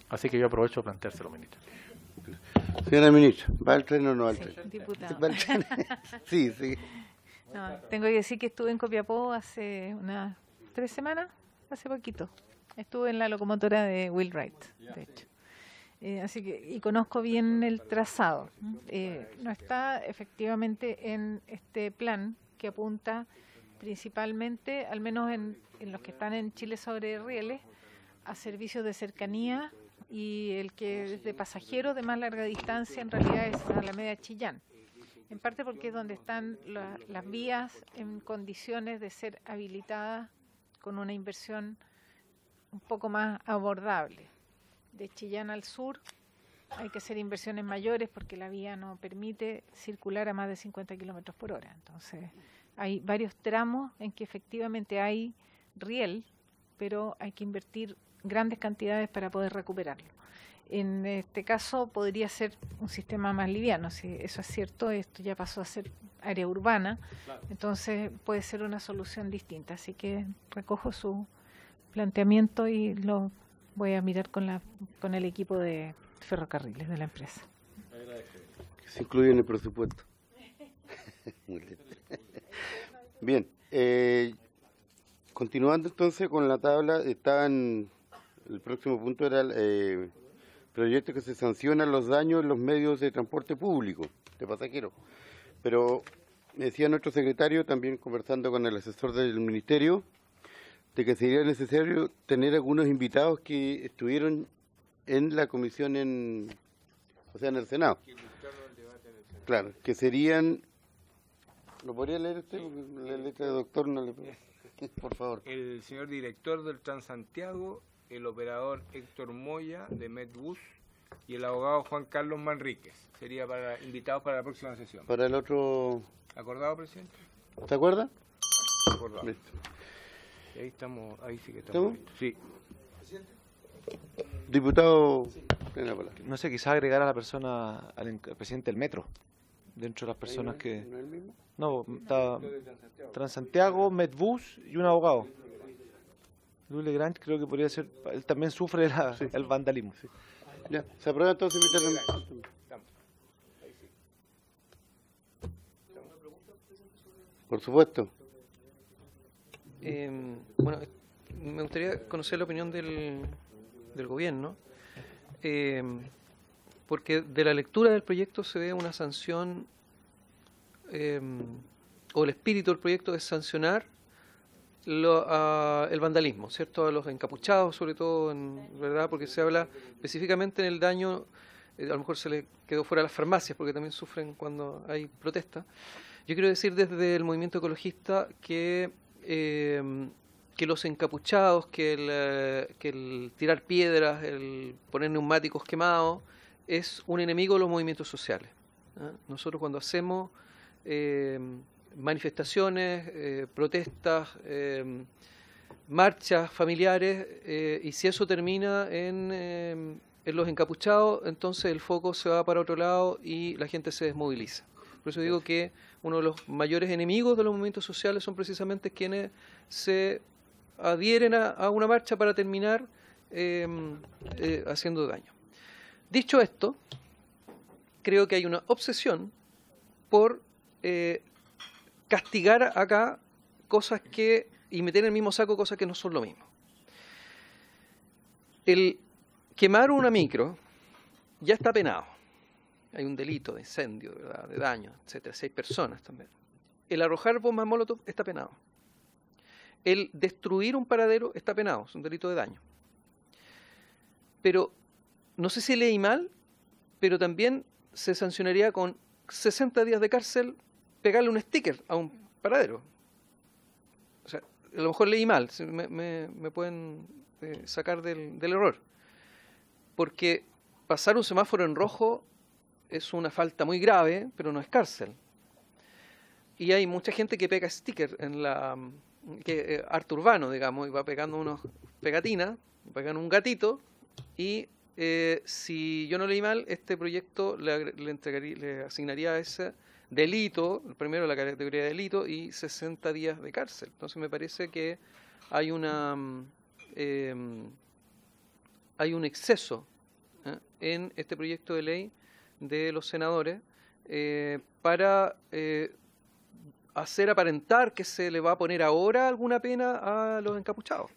S3: Así que yo aprovecho de planteárselo, ministro.
S1: Señora ministra, ¿va al tren o no va al tren?
S5: Diputado.
S1: ¿Va al tren? Sí, sí.
S5: No, tengo que decir que estuve en Copiapó hace unas 3 semanas, hace poquito. Estuve en la locomotora de Wheelwright, de hecho. Así que, y conozco bien el trazado. No está efectivamente en este plan que apunta principalmente, al menos en los que están en Chile sobre rieles, a servicios de cercanía, y el que es de pasajeros de más larga distancia en realidad es Alameda Chillán. En parte porque es donde están las vías en condiciones de ser habilitadas con una inversión un poco más abordable. De Chillán al sur hay que hacer inversiones mayores porque la vía no permite circular a más de 50 kilómetros por hora. Entonces, hay varios tramos en que efectivamente hay riel, pero hay que invertir grandes cantidades para poder recuperarlo. En este caso podría ser un sistema más liviano, si eso es cierto, esto ya pasó a ser área urbana, entonces puede ser una solución distinta. Así que recojo su planteamiento y lo voy a mirar con el equipo de ferrocarriles de la empresa.
S1: Que se incluye en el presupuesto. Bien, continuando entonces con la tabla, el próximo punto era el proyecto que se sancionan los daños en los medios de transporte público de pasajeros. Pero me decía nuestro secretario, también conversando con el asesor del ministerio, de que sería necesario tener algunos invitados que estuvieron en la comisión en el Senado. Claro, que serían... ¿Lo podría leer usted? La letra de doctor no le puede... Por favor.
S2: El señor director del Transantiago, el operador Héctor Moya de Medbus y el abogado Juan Carlos Manríquez. Sería invitados para la próxima sesión.
S1: Para el otro...
S2: ¿Acordado, presidente?
S1: ¿Se acuerda?
S2: Acordado.
S1: Listo.
S2: Y ahí sí que estamos. Sí.
S1: Diputado,
S11: no sé, quizás agregar a la persona, al presidente del metro, dentro de las personas que...
S1: ¿No es el mismo?
S11: No, está Transantiago, Medbus y un abogado. Luis Legrand creo que podría ser, él también sufre el vandalismo. Sí.
S1: Ya, se aprueba entonces. Por supuesto.
S12: Bueno, me gustaría conocer la opinión del gobierno, porque de la lectura del proyecto se ve una sanción, o el espíritu del proyecto es sancionar el vandalismo, ¿cierto? A los encapuchados, sobre todo, ¿verdad? Porque se habla específicamente en el daño, a lo mejor se le quedó fuera las farmacias, porque también sufren cuando hay protesta. Yo quiero decir desde el movimiento ecologista que los encapuchados, que el tirar piedras, el poner neumáticos quemados, es un enemigo de los movimientos sociales. Nosotros cuando hacemos manifestaciones, protestas, marchas familiares, y si eso termina en los encapuchados, entonces el foco se va para otro lado y la gente se desmoviliza. Por eso digo que uno de los mayores enemigos de los movimientos sociales son precisamente quienes se adhieren a una marcha para terminar haciendo daño. Dicho esto, creo que hay una obsesión por castigar acá cosas y meter en el mismo saco cosas que no son lo mismo. El quemar una micro ya está penado. Hay un delito de incendio, ¿verdad?, de daño, etcétera. 6 personas también. El arrojar bombas molotov está penado. El destruir un paradero está penado, es un delito de daño. Pero no sé si leí mal, pero también se sancionaría con 60 días de cárcel pegarle un sticker a un paradero. O sea, a lo mejor leí mal, me pueden sacar del error. Porque pasar un semáforo en rojo es una falta muy grave, pero no es cárcel. Y hay mucha gente que pega sticker en arte urbano, digamos, y va pegando unos pegatinas, pegan un gatito, y si yo no leí mal, este proyecto le asignaría a ese delito, primero la categoría de delito, y 60 días de cárcel. Entonces me parece que hay un exceso en este proyecto de ley de los senadores para hacer aparentar que se le va a poner ahora alguna pena a los encapuchados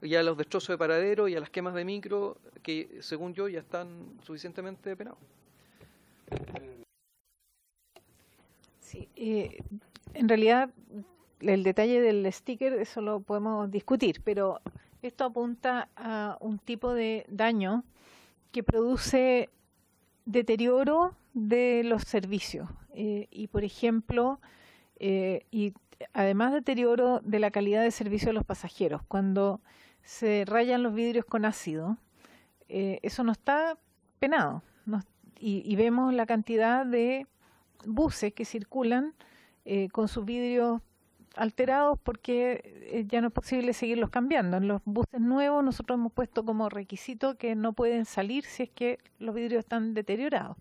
S12: y a los destrozos de paradero y a las quemas de micro que, según yo, ya están suficientemente penados.
S5: Sí, en realidad el detalle del sticker, eso lo podemos discutir, pero esto apunta a un tipo de daño que produce deterioro de los servicios y, por ejemplo, y además deterioro de la calidad de servicio de los pasajeros. Cuando se rayan los vidrios con ácido, eso no está penado. Y vemos la cantidad de buses que circulan con sus vidrios alterados porque ya no es posible seguirlos cambiando. En los buses nuevos nosotros hemos puesto como requisito que no pueden salir si es que los vidrios están deteriorados.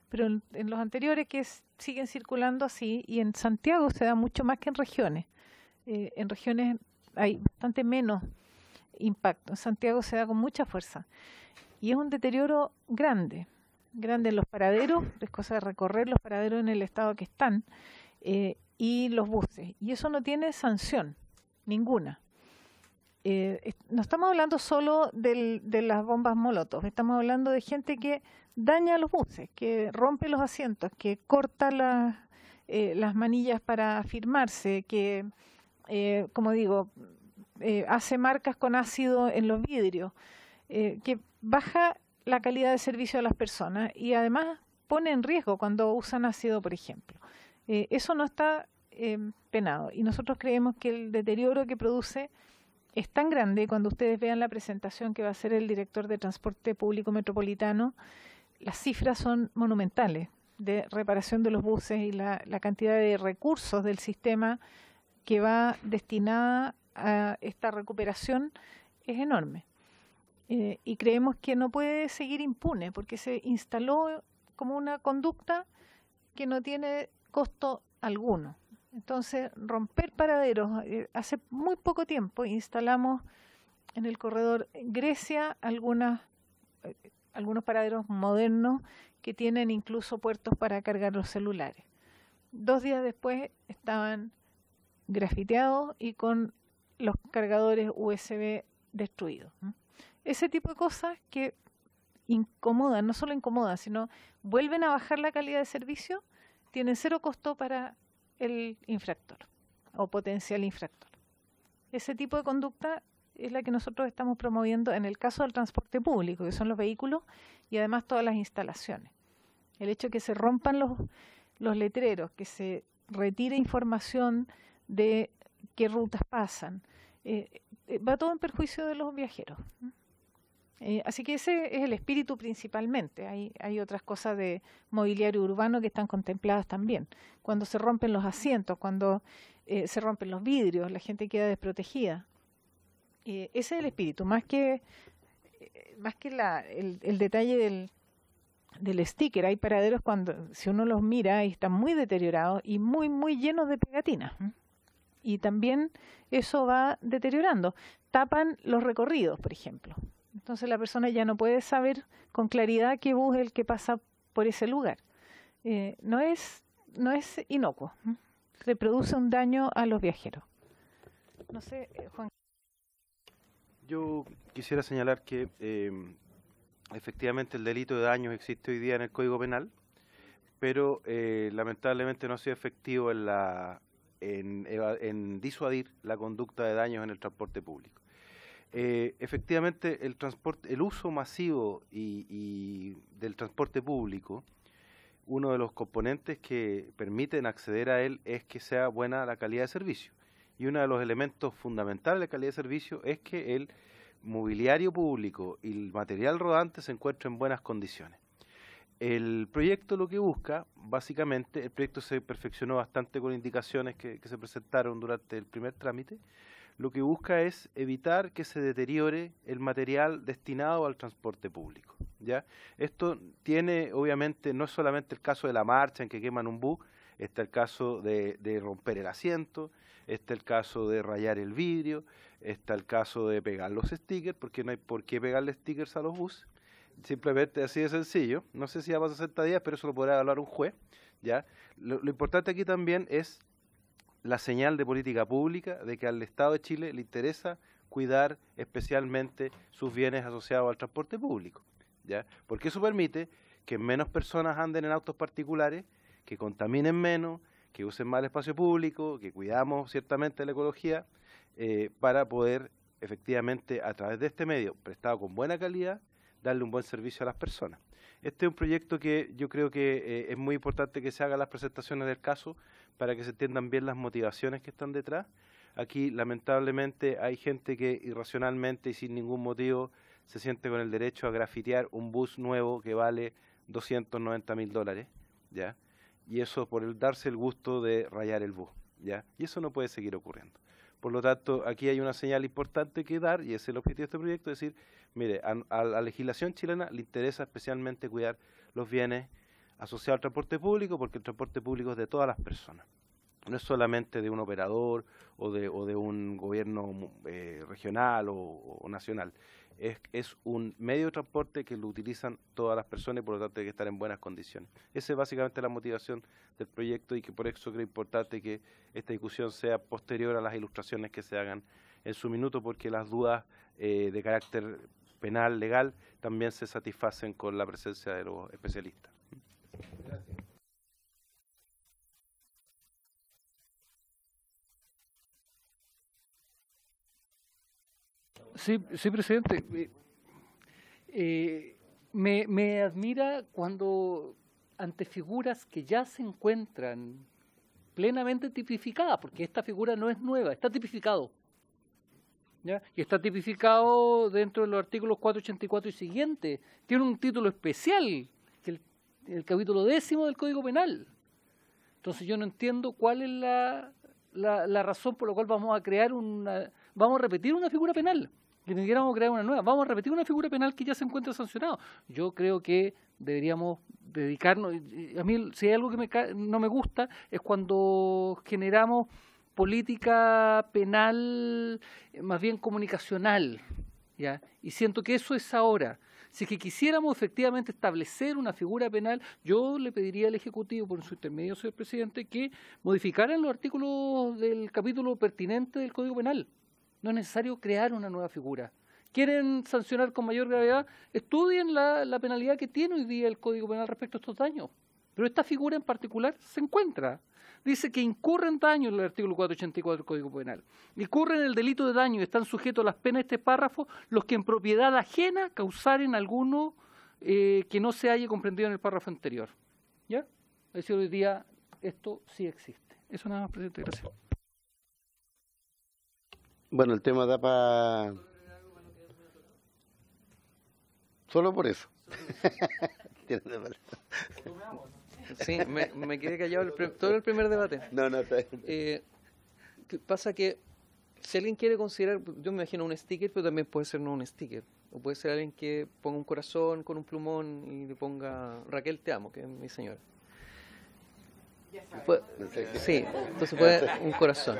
S5: Pero en los anteriores que siguen circulando así, y en Santiago se da mucho más que en regiones. En regiones hay bastante menos impacto. En Santiago se da con mucha fuerza. Y es un deterioro grande en los paraderos, es cosa de recorrer los paraderos en el estado que están, y los buses. Y eso no tiene sanción ninguna. No estamos hablando solo de las bombas molotov, estamos hablando de gente que daña los buses, que rompe los asientos, que corta las manillas para firmarse, que, como digo, hace marcas con ácido en los vidrios, que baja la calidad de servicio de las personas y además pone en riesgo cuando usan ácido, por ejemplo. Eso no está penado y nosotros creemos que el deterioro que produce es tan grande. Cuando ustedes vean la presentación que va a hacer el director de Transporte Público Metropolitano, las cifras son monumentales de reparación de los buses y la cantidad de recursos del sistema que va destinada a esta recuperación es enorme. Y creemos que no puede seguir impune porque se instaló como una conducta que no tiene costo alguno. Entonces, romper paraderos. Hace muy poco tiempo instalamos en el corredor Grecia algunos paraderos modernos que tienen incluso puertos para cargar los celulares. 2 días después estaban grafiteados y con los cargadores USB destruidos. Ese tipo de cosas que incomodan, no solo incomodan, sino vuelven a bajar la calidad de servicio, tienen cero costo para el infractor o potencial infractor. Ese tipo de conducta es la que nosotros estamos promoviendo en el caso del transporte público, que son los vehículos y además todas las instalaciones. El hecho de que se rompan los letreros, que se retire información de qué rutas pasan, va todo en perjuicio de los viajeros. Así que ese es el espíritu principalmente. Hay otras cosas de mobiliario urbano que están contempladas también. Cuando se rompen los asientos, cuando se rompen los vidrios, la gente queda desprotegida. Ese es el espíritu, más que el detalle del sticker. Hay paraderos cuando, si uno los mira, y están muy deteriorados y muy, muy llenos de pegatinas. Y también eso va deteriorando. Tapan los recorridos, por ejemplo. Entonces la persona ya no puede saber con claridad qué bus es el que pasa por ese lugar. No es inocuo. Se produce un daño a los viajeros. No sé, Juan.
S10: Yo quisiera señalar que efectivamente el delito de daños existe hoy día en el Código Penal, pero lamentablemente no ha sido efectivo en disuadir la conducta de daños en el transporte público. Efectivamente, el uso masivo y del transporte público, uno de los componentes que permiten acceder a él es que sea buena la calidad de servicio. Y uno de los elementos fundamentales de la calidad de servicio es que el mobiliario público y el material rodante se encuentren en buenas condiciones. El proyecto lo que busca, básicamente, el proyecto se perfeccionó bastante con indicaciones que se presentaron durante el primer trámite. Lo que busca es evitar que se deteriore el material destinado al transporte público, ¿ya? Esto tiene, obviamente, no es solamente el caso de la marcha en que queman un bus, está el caso de romper el asiento, está el caso de rayar el vidrio, está el caso de pegar los stickers, porque no hay por qué pegarle stickers a los buses, simplemente así de sencillo. No sé si va a pasar 60 días, pero eso lo podrá evaluar un juez, ¿ya? Lo importante aquí también es la señal de política pública de que al Estado de Chile le interesa cuidar especialmente sus bienes asociados al transporte público, ¿ya? Porque eso permite que menos personas anden en autos particulares, que contaminen menos, que usen más el espacio público, que cuidamos ciertamente la ecología, para poder efectivamente a través de este medio prestado con buena calidad darle un buen servicio a las personas. Este es un proyecto que yo creo que es muy importante que se hagan las presentaciones del caso para que se entiendan bien las motivaciones que están detrás. Aquí, lamentablemente, hay gente que irracionalmente y sin ningún motivo se siente con el derecho a grafitear un bus nuevo que vale $290.000, ¿ya? Y eso por darse el gusto de rayar el bus, ¿ya? Y eso no puede seguir ocurriendo. Por lo tanto, aquí hay una señal importante que dar, y ese es el objetivo de este proyecto, es decir, mire, a la legislación chilena le interesa especialmente cuidar los bienes asociados al transporte público, porque el transporte público es de todas las personas. No es solamente de un operador o de un gobierno regional o nacional. Es un medio de transporte que lo utilizan todas las personas y por lo tanto hay que estar en buenas condiciones. Esa es básicamente la motivación del proyecto y que por eso creo importante que esta discusión sea posterior a las ilustraciones que se hagan en su minuto, porque las dudas de carácter penal, legal, también se satisfacen con la presencia de los especialistas. Gracias.
S6: Sí, presidente. Me admira cuando ante figuras que ya se encuentran plenamente tipificadas, porque esta figura no es nueva, está tipificado, ¿ya? Y está tipificado dentro de los artículos 484 y siguientes. Tiene un título especial, que el capítulo 10 del Código Penal. Entonces yo no entiendo cuál es la razón por la cual vamos a repetir una figura penal. Que ni siquiera vamos a crear una nueva, vamos a repetir una figura penal que ya se encuentra sancionada. Yo creo que deberíamos dedicarnos, a mí si hay algo que no me gusta es cuando generamos política penal más bien comunicacional, ¿ya? Y siento que eso es ahora. Si es que quisiéramos efectivamente establecer una figura penal, yo le pediría al Ejecutivo, por su intermedio, señor presidente, que modificaran los artículos del capítulo pertinente del Código Penal. No es necesario crear una nueva figura. ¿Quieren sancionar con mayor gravedad? Estudien la penalidad que tiene hoy día el Código Penal respecto a estos daños. Pero esta figura en particular se encuentra. Dice que incurren daños en el artículo 484 del Código Penal. Incurren el delito de daño y están sujetos a las penas de este párrafo los que en propiedad ajena causaren alguno que no se haya comprendido en el párrafo anterior. ¿Ya? Es decir, hoy día esto sí existe. Eso nada más, presidente. Gracias.
S1: Bueno, el tema da para... Solo por eso.
S12: Sí, me quedé callado todo el primer debate.
S1: No, está bien.
S12: ¿Qué pasa? Que si alguien quiere considerar, yo me imagino un sticker, pero también puede ser no un sticker. O puede ser alguien que ponga un corazón con un plumón y le ponga Raquel te amo, que es mi señora. Sí, entonces puede un corazón.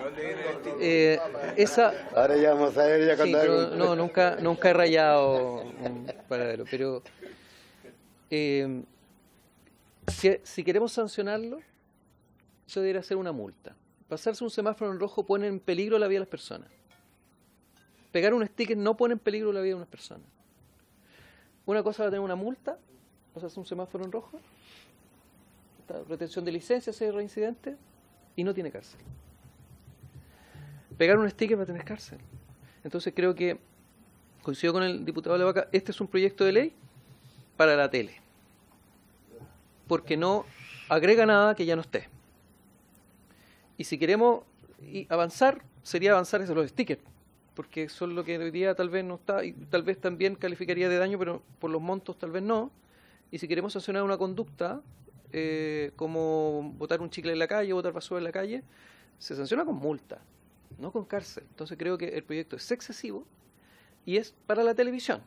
S1: Ahora ya vamos a ver ya cuando...
S12: Sí, no, nunca he rayado un paradero, pero si queremos sancionarlo, eso debería ser una multa. Pasarse un semáforo en rojo pone en peligro la vida de las personas. Pegar un sticker no pone en peligro la vida de unas personas. Una cosa va a tener una multa, pasarse un semáforo en rojo, retención de licencia si hay reincidente, y no tiene cárcel. Pegar un sticker va a tener cárcel. Entonces creo que, coincido con el diputado Levaca, este es un proyecto de ley para la tele, porque no agrega nada que ya no esté. Y si queremos avanzar, sería avanzar hacia los stickers, porque son lo que hoy día tal vez no está, y tal vez también calificaría de daño, pero por los montos tal vez no. Y si queremos sancionar una conducta, como botar un chicle en la calle, botar basura en la calle, se sanciona con multa, no con cárcel. Entonces creo que el proyecto es excesivo y es para la televisión,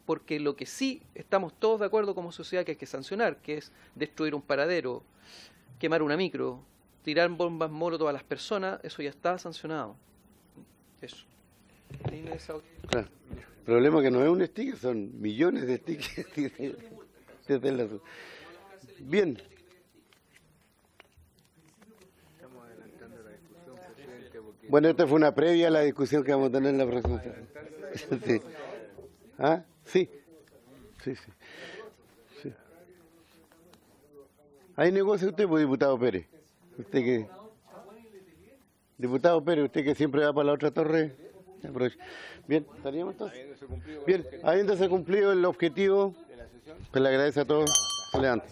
S12: porque lo que sí estamos todos de acuerdo como sociedad que hay que sancionar, que es destruir un paradero, quemar una micro, tirar bombas molotov a las personas, eso ya está sancionado. Eso.
S1: Claro. El problema es que no es un sticker, son millones de stickers. Bien. Bueno, esta fue una previa a la discusión que vamos a tener en la próxima semana. Sí. ¿Ah? Sí. Sí. ¿Hay negocio usted, pues, diputado Pérez? Usted que... Diputado Pérez, usted que siempre va para la otra torre. Bien, ¿estaríamos entonces? Bien, habiéndose cumplido el objetivo, pues le agradece a todos. Se levanta.